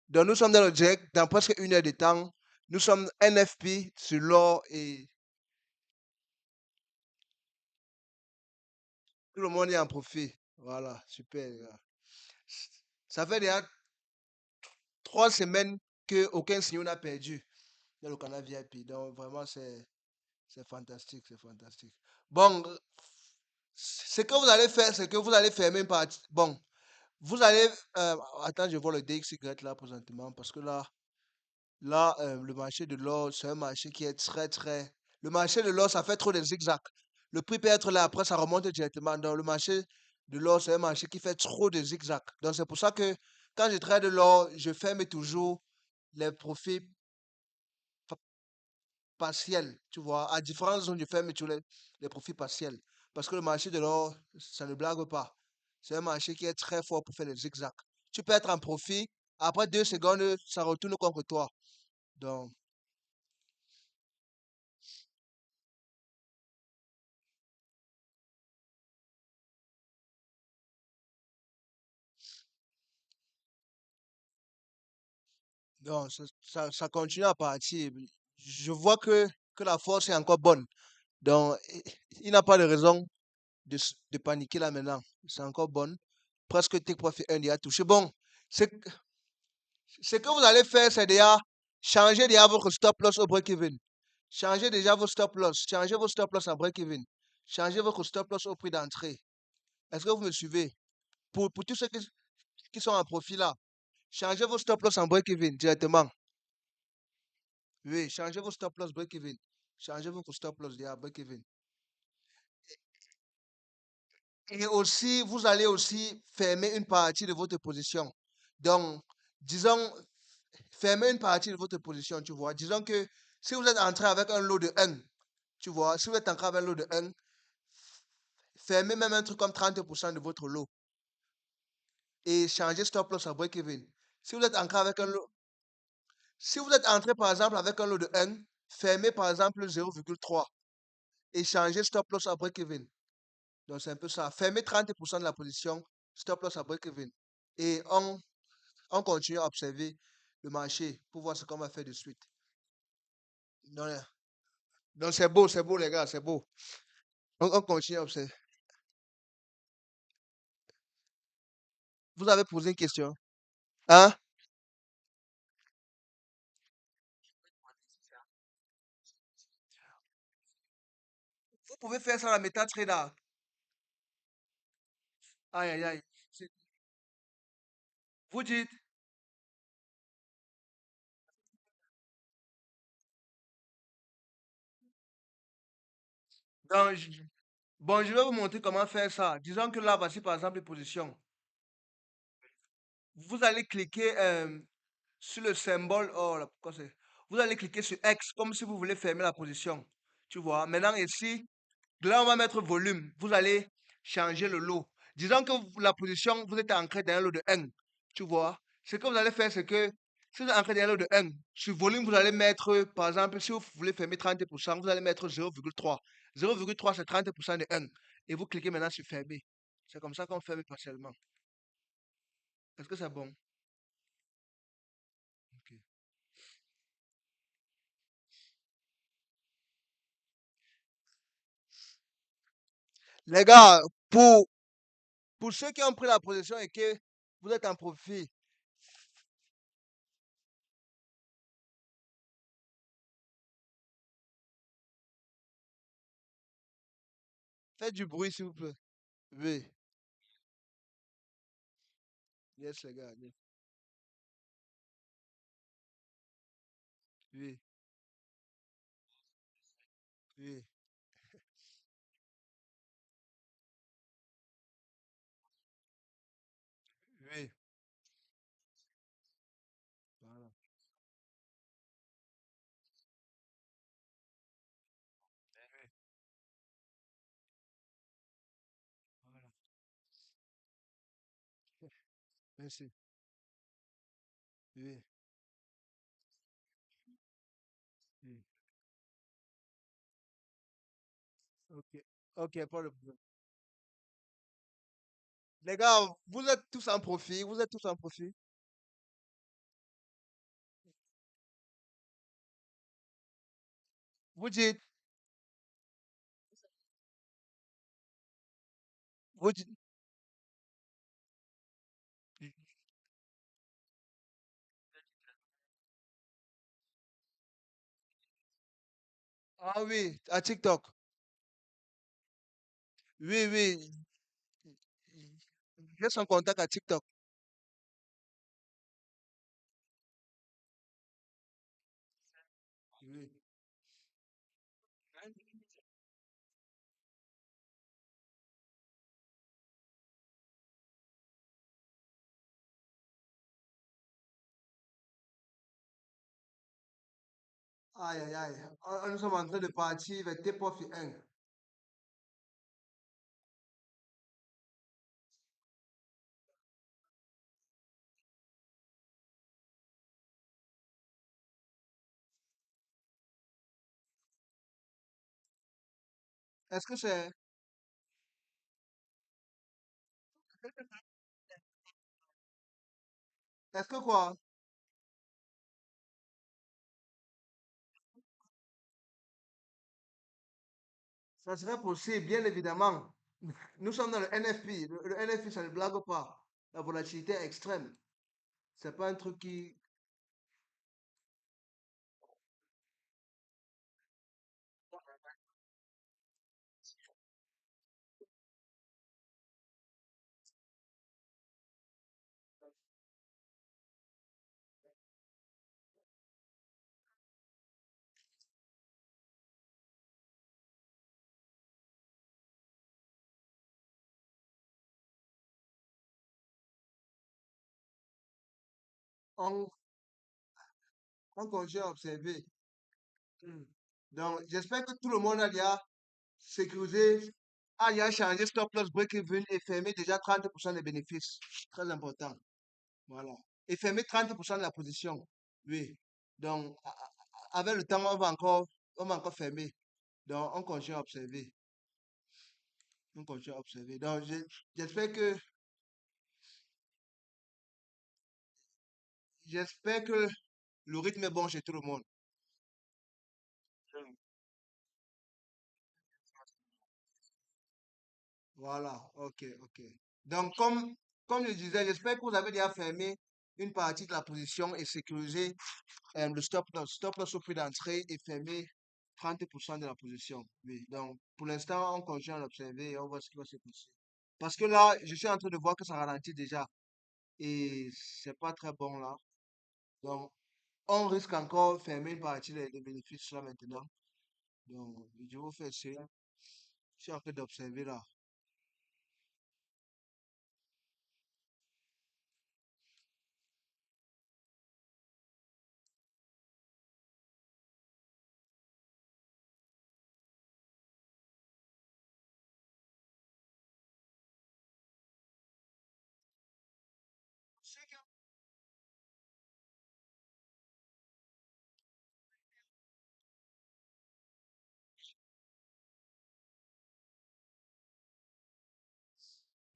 Donc, nous sommes dans le direct dans presque 1 heure de temps. Nous sommes NFP sur l'or et tout le monde est en profit. Voilà, super, les gars. Ça fait déjà 3 semaines qu'aucun signal n'a perdu dans le canal VIP. Donc, vraiment, c'est fantastique, c'est fantastique. Bon, ce que vous allez faire, c'est que vous allez fermer une partie. Bon, vous allez. Attends, je vois le DXY là présentement parce que là, le marché de l'or, c'est un marché qui est très, très. Le marché de l'or, ça fait trop de zigzags. Le prix peut être là, après, ça remonte directement. Donc, le marché de l'or, c'est un marché qui fait trop de zigzags. Donc, c'est pour ça que quand je trade de l'or, je ferme toujours les profits pa- partiels. Tu vois, à différentes zones, je ferme toujours les profits partiels. Parce que le marché de l'or, ça ne blague pas. C'est un marché qui est très fort pour faire des zigzags. Tu peux être en profit, après 2 secondes, ça retourne contre toi. Donc, non, ça continue à partir. Je vois que la force est encore bonne. Donc, il n'a pas de raison de paniquer là maintenant. C'est encore bonne. Presque Take Profit 1 il a touché. Bon, c'est Ce que vous allez faire, c'est déjà changer déjà votre stop loss au break-even. Changez déjà vos stop loss. Changez vos stop loss à break-even. Changez votre stop loss au prix d'entrée. Est-ce que vous me suivez? Pour tous ceux qui sont en profit là, changez vos stop loss en break-even directement. Oui, changez vos stop loss break-even. Changez votre stop loss déjà break-even. Et aussi, vous allez aussi fermer une partie de votre position. Donc, disons, fermer une partie de votre position, tu vois. Disons que si vous êtes entré avec un lot de 1, tu vois, si vous êtes entré avec un lot de 1, fermez même un truc comme 30% de votre lot et changez stop loss à break-even. Si vous êtes entré avec un lot, si vous êtes entré par exemple avec un lot de 1, fermez par exemple 0,3 et changez stop loss à break-even. Donc c'est un peu ça. Fermez 30% de la position, stop loss à break-even. Et on continue à observer le marché pour voir ce qu'on va faire de suite. Donc, c'est beau les gars, c'est beau. On continue à observer. Vous avez posé une question? Hein? Vous pouvez faire ça à la MetaTrader. Aïe, aïe, aïe. Vous dites, donc, bon, je vais vous montrer comment faire ça. Disons que là, voici par exemple les positions. Vous allez cliquer sur le symbole. Oh là, pourquoi c'est? Vous allez cliquer sur X comme si vous voulez fermer la position. Tu vois. Maintenant, ici, là, on va mettre volume. Vous allez changer le lot. Disons que la position, vous êtes ancré dans un lot de 1. Tu vois. Ce que vous allez faire, c'est que si vous êtes ancré dans un lot de 1, sur volume, vous allez mettre, par exemple, si vous voulez fermer 30%, vous allez mettre 0,3. 0,3, c'est 30% de 1. Et vous cliquez maintenant sur fermer. C'est comme ça qu'on ferme partiellement. Est-ce que c'est bon? Ok. Les gars, pour ceux qui ont pris la position et que vous êtes en profit, faites du bruit, s'il vous plaît. Oui. Yes, les gars. Yes. Oui. Oui. Oui. Voilà. Voilà. Merci. Oui. Oui. Ok. Ok, pas de problème. Les gars, vous êtes tous en profit. Vous êtes tous en profit. Vous dites, vous dites. Ah oui, à TikTok. Oui, oui. J'ai son contact à TikTok. Oui. Aïe, aïe, aïe. Nous sommes en train de partir vers T-Profit 1. Est-ce que c'est. Est-ce que quoi? Ça serait possible, bien évidemment. Nous sommes dans le NFP. Le NFP, ça ne blague pas. La volatilité est extrême. C'est pas un truc qui... On, on continue à observer. Hmm. Donc, j'espère que tout le monde a déjà sécurisé, a déjà changé stop loss, break-even et fermé déjà 30% des bénéfices. Très important. Voilà. Et fermer 30% de la position. Oui. Donc, avec le temps, on va encore fermer. Donc, on continue à observer. On continue à observer. Donc, j'espère que le rythme est bon chez tout le monde. Voilà. OK, OK. Donc, comme je disais, j'espère que vous avez déjà fermé une partie de la position et sécurisé le stop loss. Stop loss au prix d'entrée et fermé 30% de la position. Oui. Donc, pour l'instant, on continue à l'observer et on voit ce qui va se passer. Parce que là, je suis en train de voir que ça ralentit déjà. Et c'est pas très bon là. Donc, on risque encore de fermer une partie des bénéfices là maintenant. Donc, je vous fais essayer. Je suis en train d'observer là.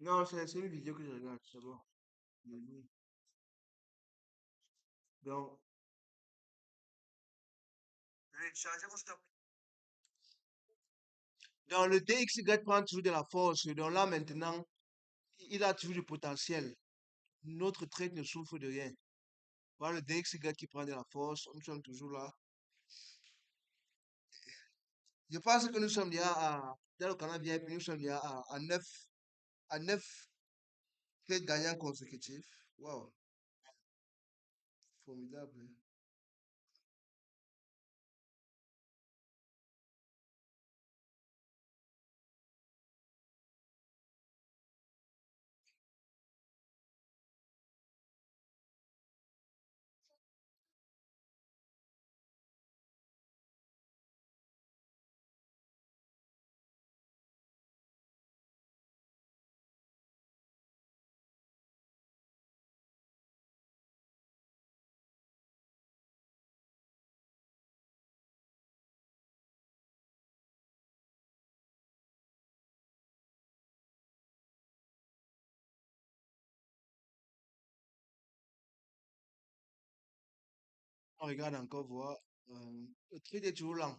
Non, c'est une vidéo que je regarde, c'est bon. Mhm. Donc, oui, changez vos stop. Donc, le DXY prend toujours de la force. Donc là, maintenant, il a toujours du potentiel. Notre trade ne souffre de rien. Voilà le DXY qui prend de la force. Nous sommes toujours là. Je pense que nous sommes déjà dans le canal VIP, nous sommes déjà à 9 trades gagnants consécutifs. Wow, formidable, hein. On regarde encore voir. Le trade est toujours lent.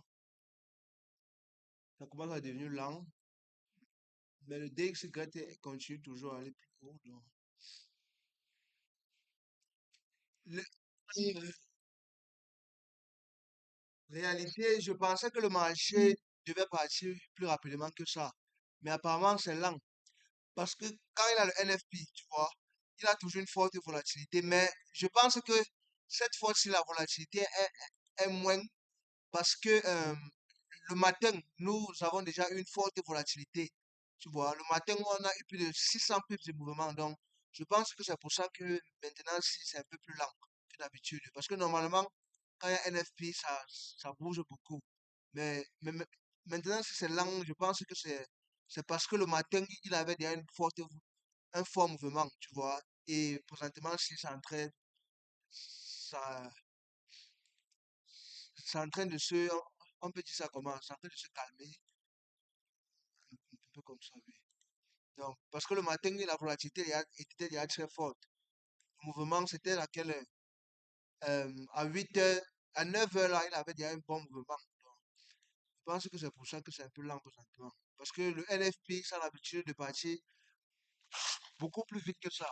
Ça commence à devenir lent. Mais le DXY continue toujours à aller plus haut. Donc, le- en réalité, je pensais que le marché devait partir plus rapidement que ça. Mais apparemment, c'est lent. Parce que quand il a le NFP, tu vois, il a toujours une forte volatilité. Mais je pense que cette fois-ci, la volatilité est moins parce que le matin, nous avons déjà une forte volatilité. Tu vois, le matin, on a eu plus de 600 pips de mouvement. Donc, je pense que c'est pour ça que maintenant, si c'est un peu plus lent que d'habitude. Parce que normalement, quand il y a NFP, ça bouge beaucoup. Mais maintenant, si c'est lent, je pense que c'est parce que le matin, il avait déjà un fort mouvement, tu vois. Et présentement, si c'est en train, ça, c'est en train de se, on peut dire ça comment, c'est en train de se calmer, un peu comme ça, oui. Donc, parce que le matin, la volatilité était déjà très forte. Le mouvement, c'était laquelle, à 8 heures, à 9 heures, là, il avait déjà un bon mouvement. Donc, je pense que c'est pour ça que c'est un peu lent présentement. Parce que le NFP, ça a l'habitude de partir beaucoup plus vite que ça.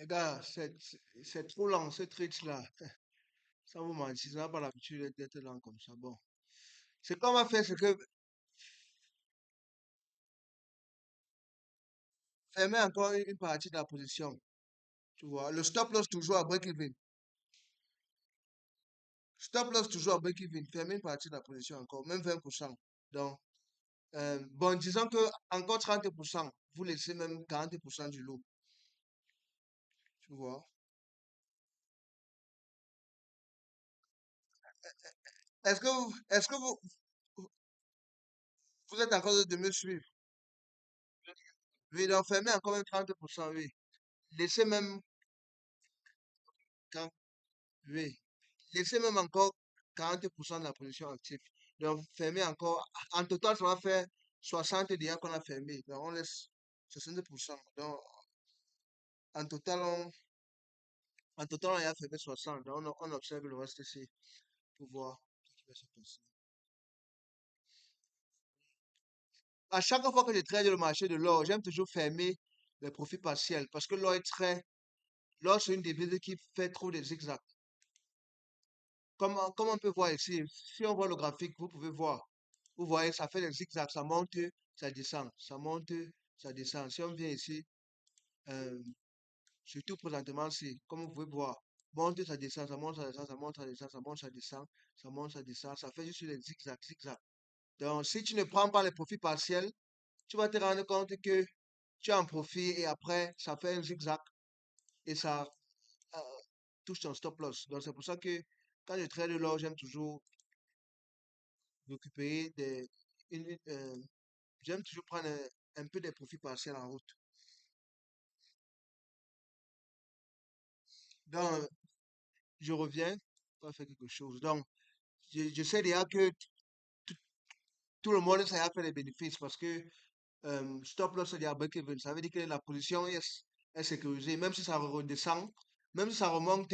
Les gars, c'est trop lent, ce trade-là. Ça vous mentir, ça n'a pas l'habitude d'être lent comme ça. Bon. Ce qu'on va faire, c'est que fermer encore une partie de la position. Tu vois, le stop loss toujours à break-even. Stop loss toujours à break-even. Fermer une partie de la position encore, même 20%. Donc, bon, disons que encore 30%, vous laissez même 40% du lot. Tu vois. Est-ce que vous êtes encore de me suivre? Oui, donc fermez encore même 30%, oui. Laissez même, quand- oui. Laissez même encore 40% de la position active. Donc, fermez encore. En total, ça va faire 60 déjà qu'on a fermé. Donc, on laisse 60%. Donc, en total, on a fermé 60. Donc, on observe le reste ici pour voir ce qui va se passer. À chaque fois que je trade le marché de l'or, j'aime toujours fermer les profits partiels parce que l'or, c'est une devise qui fait trop de zigzags. Comme on peut voir ici, si on voit le graphique, vous pouvez voir. Vous voyez, ça fait des zigzags, ça monte, ça descend, ça monte, ça descend. Si on vient ici, euh, surtout présentement, c'est comme vous pouvez voir, monte, ça descend, ça monte, ça descend, ça monte, ça descend, ça monte, ça descend, ça monte, ça descend, ça fait juste des zigzags, zigzags. Donc, si tu ne prends pas les profits partiels, tu vas te rendre compte que tu as un profit et après, ça fait un zigzag et ça euh, touche ton stop loss. Donc, c'est pour ça que quand je trade l'or, j'aime toujours récupérer j'aime toujours prendre un peu des profits partiels en route. Donc, je reviens, on va faire quelque chose. Donc, je sais déjà que tout, tout le monde, ça a fait des bénéfices parce que stop loss, c'est-à-dire break-even. Ça veut dire que la position est sécurisée. Même si ça redescend, même si ça remonte,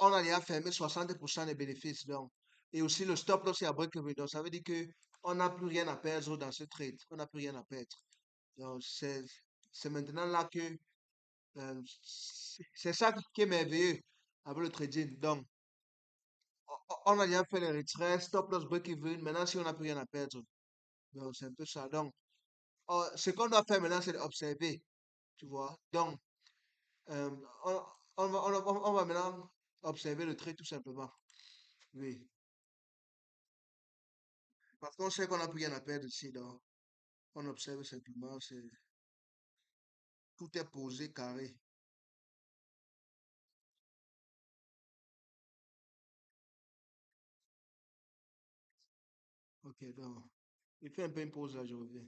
on a déjà fermé 60% des bénéfices. Donc, et aussi le stop loss, c'est à break-even. Donc, ça veut dire que on n'a plus rien à perdre dans ce trade. On n'a plus rien à perdre. Donc, c'est maintenant là que c'est ça qui est merveilleux avec le trading. Donc, on a déjà fait les retraits, stop loss break-even. Maintenant, si on n'a plus rien à perdre, donc c'est un peu ça. Donc, ce qu'on doit faire maintenant, c'est d'observer, tu vois. Donc, euh, on, on va maintenant observer le trade tout simplement. Oui. Parce qu'on sait qu'on n'a plus rien à perdre ici. Donc, on observe simplement. Tout est posé carré. Ok, donc, il fait un peu une pause là, je reviens.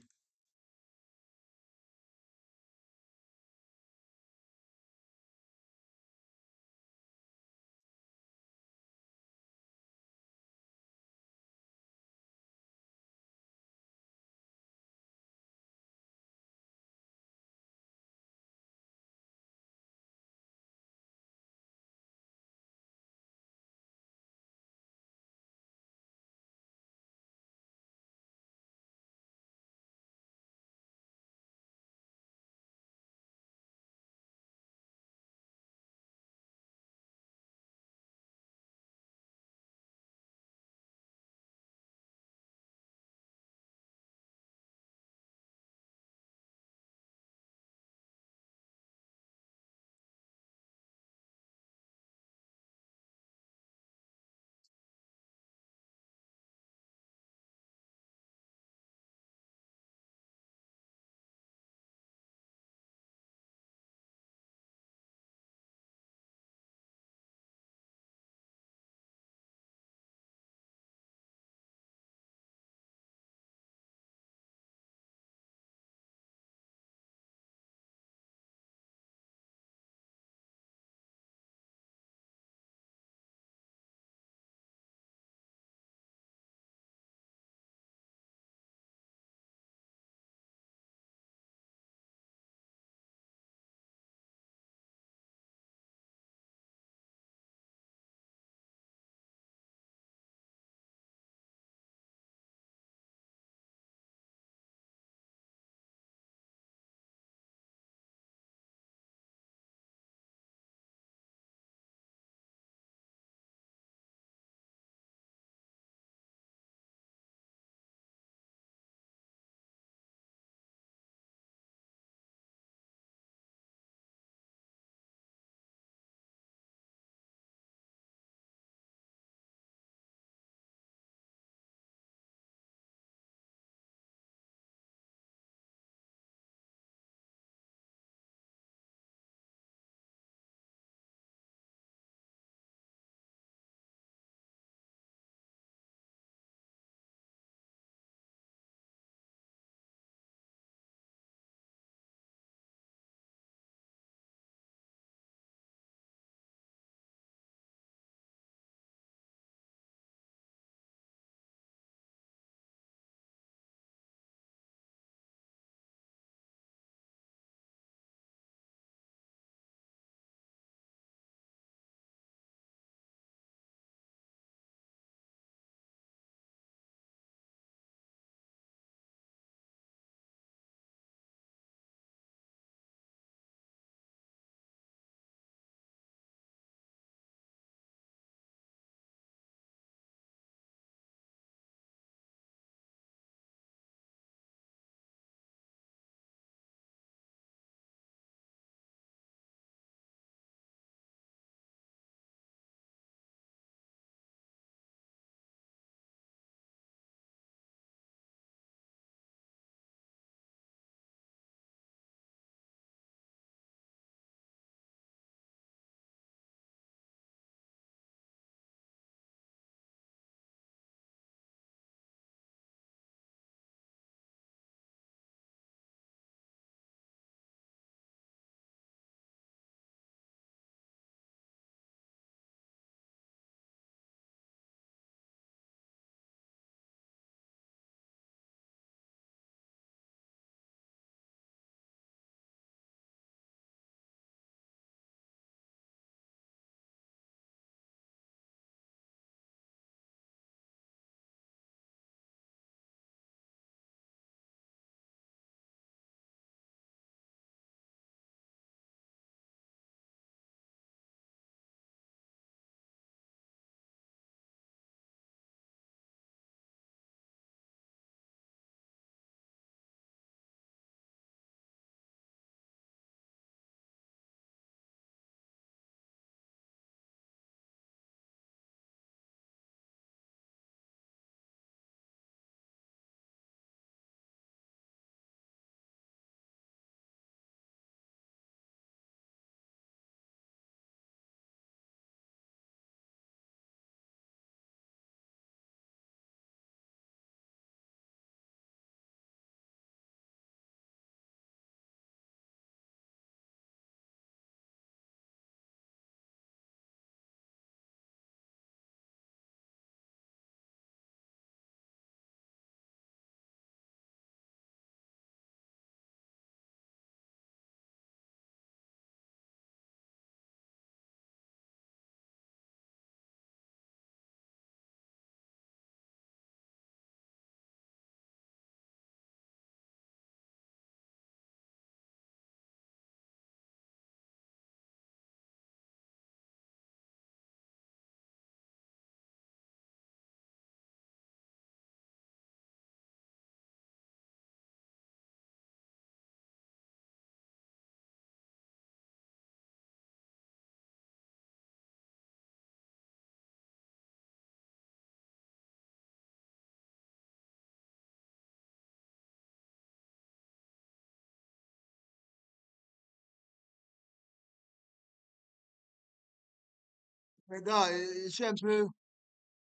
Les gars, je suis un peu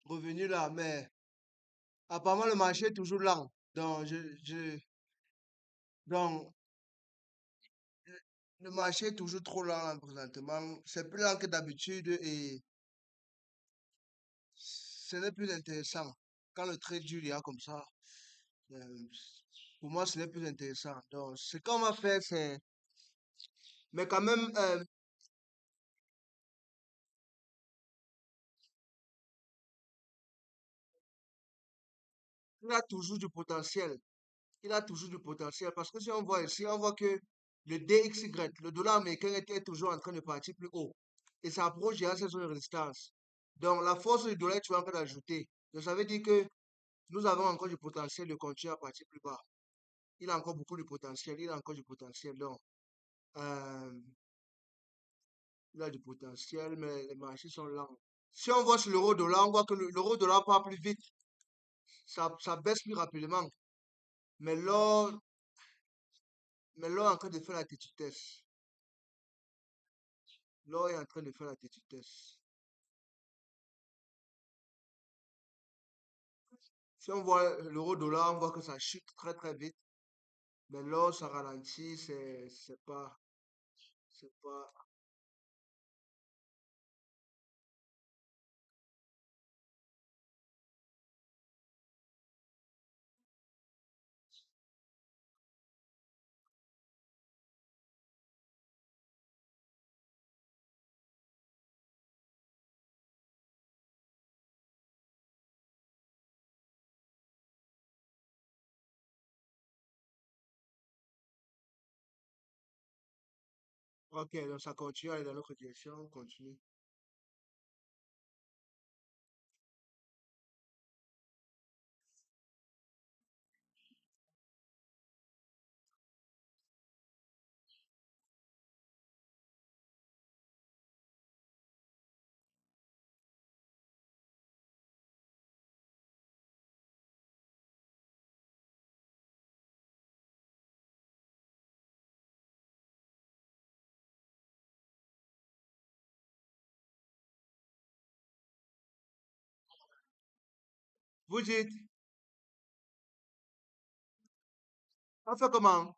revenu là, mais apparemment le marché est toujours lent. Donc, le marché est toujours trop lent là, présentement. C'est plus lent que d'habitude et ce n'est plus intéressant. Quand le trade dure, il y a comme ça, euh, pour moi, ce n'est plus intéressant. Donc, ce qu'on va faire, c'est... Mais quand même, il a toujours du potentiel. Il a toujours du potentiel. Parce que si on voit ici, on voit que le DXY, le dollar américain était toujours en train de partir plus haut. Et ça approche déjà cette zone de résistance. Donc, la force du dollar, tu vas encore l'ajouter. Donc, ça veut dire que nous avons encore du potentiel de continuer à partir plus bas. Il a encore beaucoup de potentiel. Il a encore du potentiel. Donc, euh, il a du potentiel, mais les marchés sont lents. Si on voit sur l'euro-dollar, on voit que l'euro-dollar part plus vite. Ça baisse plus rapidement. Mais l'or, mais l'or est en train de faire la tétutesse. L'or est en train de faire la tétutesse. Si on voit l'euro-dollar, on voit que ça chute très très vite. Mais l'or, ça ralentit, c'est pas. Ok, donc ça continue à aller dans l'autre direction, on continue. Vous dites, on fait comment?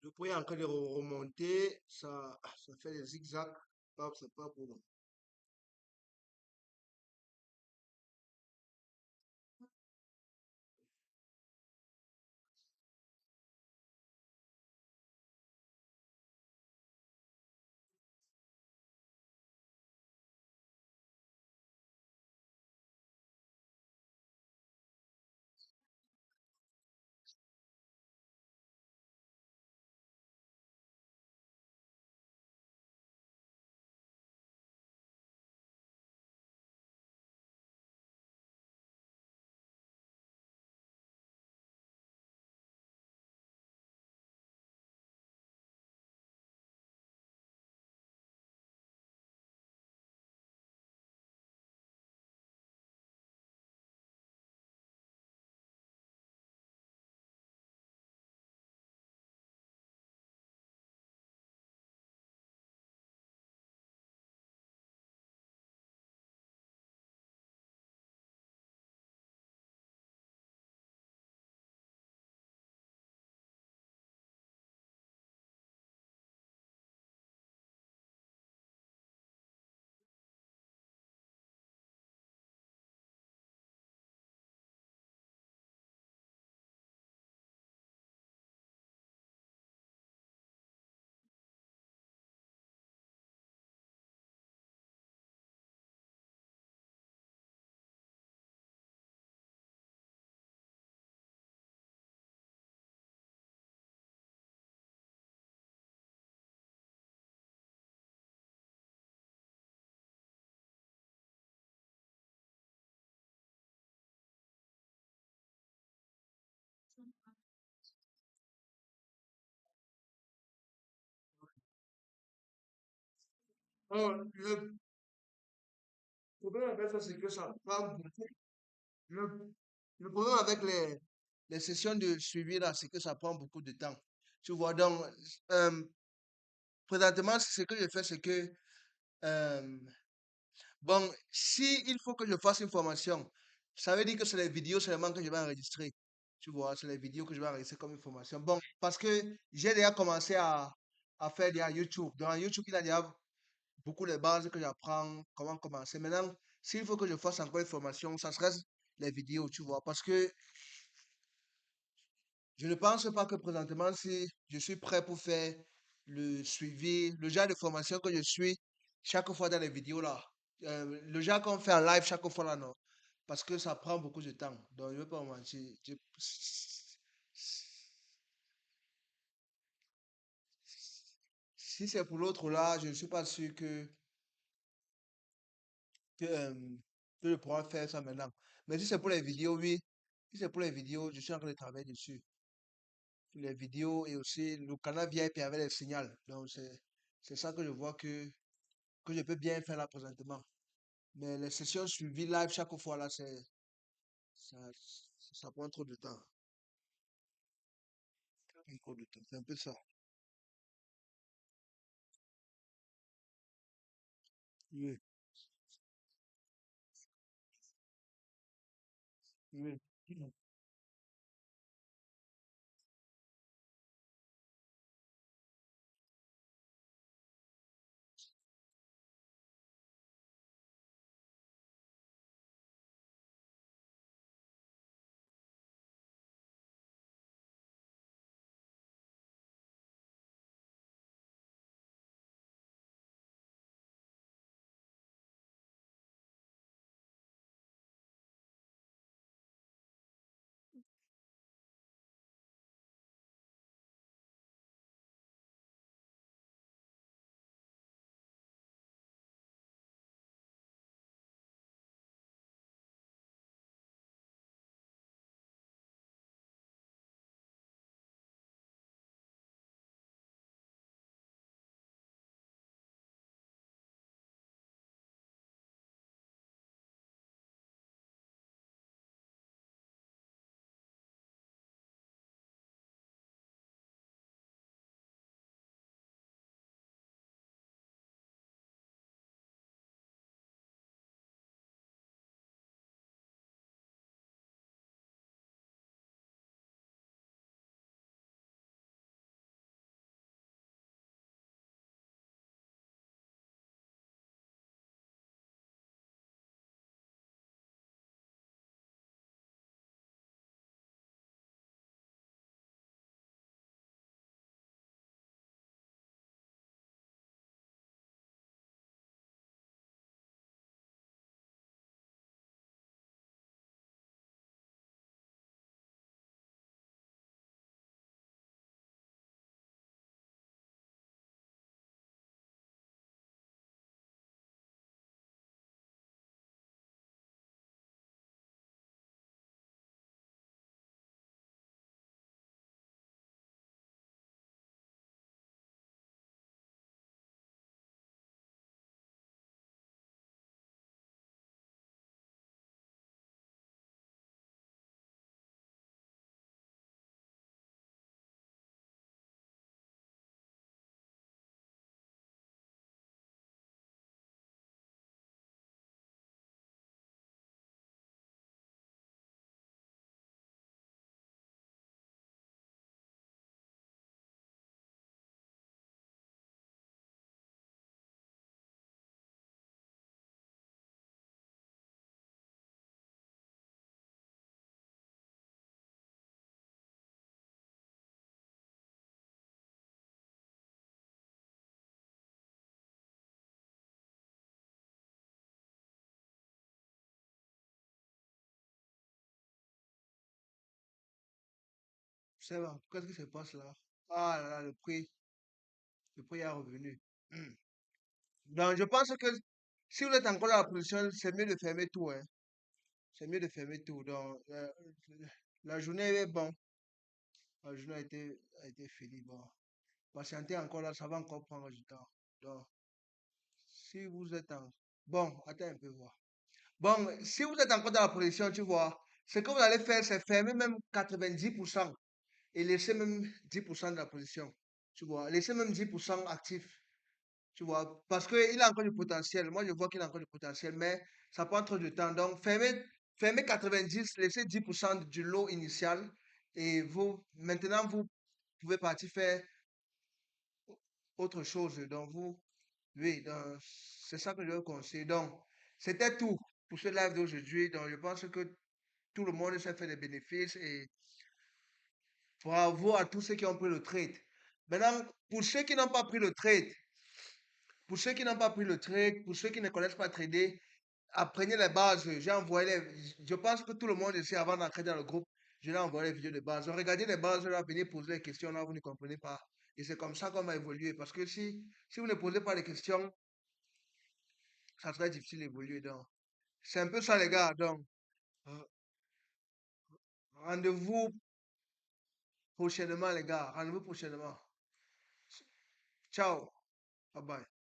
Le prix est en train de remonter, ça fait des zigzags. C'est pas bon. Le problème avec ça, c'est que ça prend beaucoup. Le, le problème avec les sessions de suivi là, c'est que ça prend beaucoup de temps. Tu vois, donc, euh, présentement, ce que je fais, c'est que, euh, bon, si il faut que je fasse une formation, ça veut dire que c'est les vidéos seulement que je vais enregistrer. Tu vois, c'est les vidéos que je vais enregistrer comme une formation. Bon, parce que j'ai déjà commencé à faire déjà YouTube. Dans YouTube, il y a déjà beaucoup de bases que j'apprends, comment commencer. Maintenant, s'il faut que je fasse encore une formation, ça serait les vidéos, tu vois, parce que je ne pense pas que présentement, si je suis prêt pour faire le suivi, le genre de formation que je suis chaque fois dans les vidéos là, le genre qu'on fait en live chaque fois là, non, parce que ça prend beaucoup de temps. Donc, je ne vais pas vous mentir. Si c'est pour l'autre là, je ne suis pas sûr que, euh, que je pourrai faire ça maintenant. Mais si c'est pour les vidéos, oui. Si c'est pour les vidéos, je suis en train de travailler dessus. Les vidéos et aussi le canal VIP avec les signaux. Donc, c'est ça que je vois que je peux bien faire là présentement. Mais les sessions suivies live chaque fois là, ça, ça prend trop de temps. Ça prend trop de temps. C'est un peu ça. Oui, oui. Ça va. Qu'est-ce qui se passe là? Ah là là, le prix est revenu. Donc, je pense que si vous êtes encore dans la position, c'est mieux de fermer tout, hein. C'est mieux de fermer tout. Donc, la journée est bon. La journée a été finie. Bon, patienter encore là, ça va encore prendre du temps. Donc, Si vous êtes en... Bon, attends un peu voir. Bon, si vous êtes encore dans la position, tu vois, ce que vous allez faire, c'est fermer même 90% et laisser même 10% de la position. Tu vois, laisser même 10% actif. Tu vois, parce qu'il a encore du potentiel. Moi, je vois qu'il a encore du potentiel, mais ça prend trop de temps. Donc, fermez 90, laissez 10% du lot initial et vous, maintenant, vous pouvez partir faire autre chose. Donc, oui, donc, c'est ça que je vous conseille. Donc, c'était tout pour ce live d'aujourd'hui. Donc, je pense que tout le monde s'est fait des bénéfices et bravo à tous ceux qui ont pris le trade. Maintenant, pour ceux qui n'ont pas pris le trade, pour ceux qui n'ont pas pris le trade, pour ceux qui ne connaissent pas trader, apprenez les bases. J'ai envoyé je pense que tout le monde ici, avant d'entrer dans le groupe, je l'ai envoyé les vidéos de base. Regardez les bases, là, venez poser les questions, là, vous ne comprenez pas. Et c'est comme ça qu'on va évoluer. Parce que si vous ne posez pas les questions, ça serait difficile d'évoluer. Donc, c'est un peu ça, les gars. Donc, euh, rendez-vous prochainement, les gars. Rendez-vous prochainement. Ciao. Bye bye.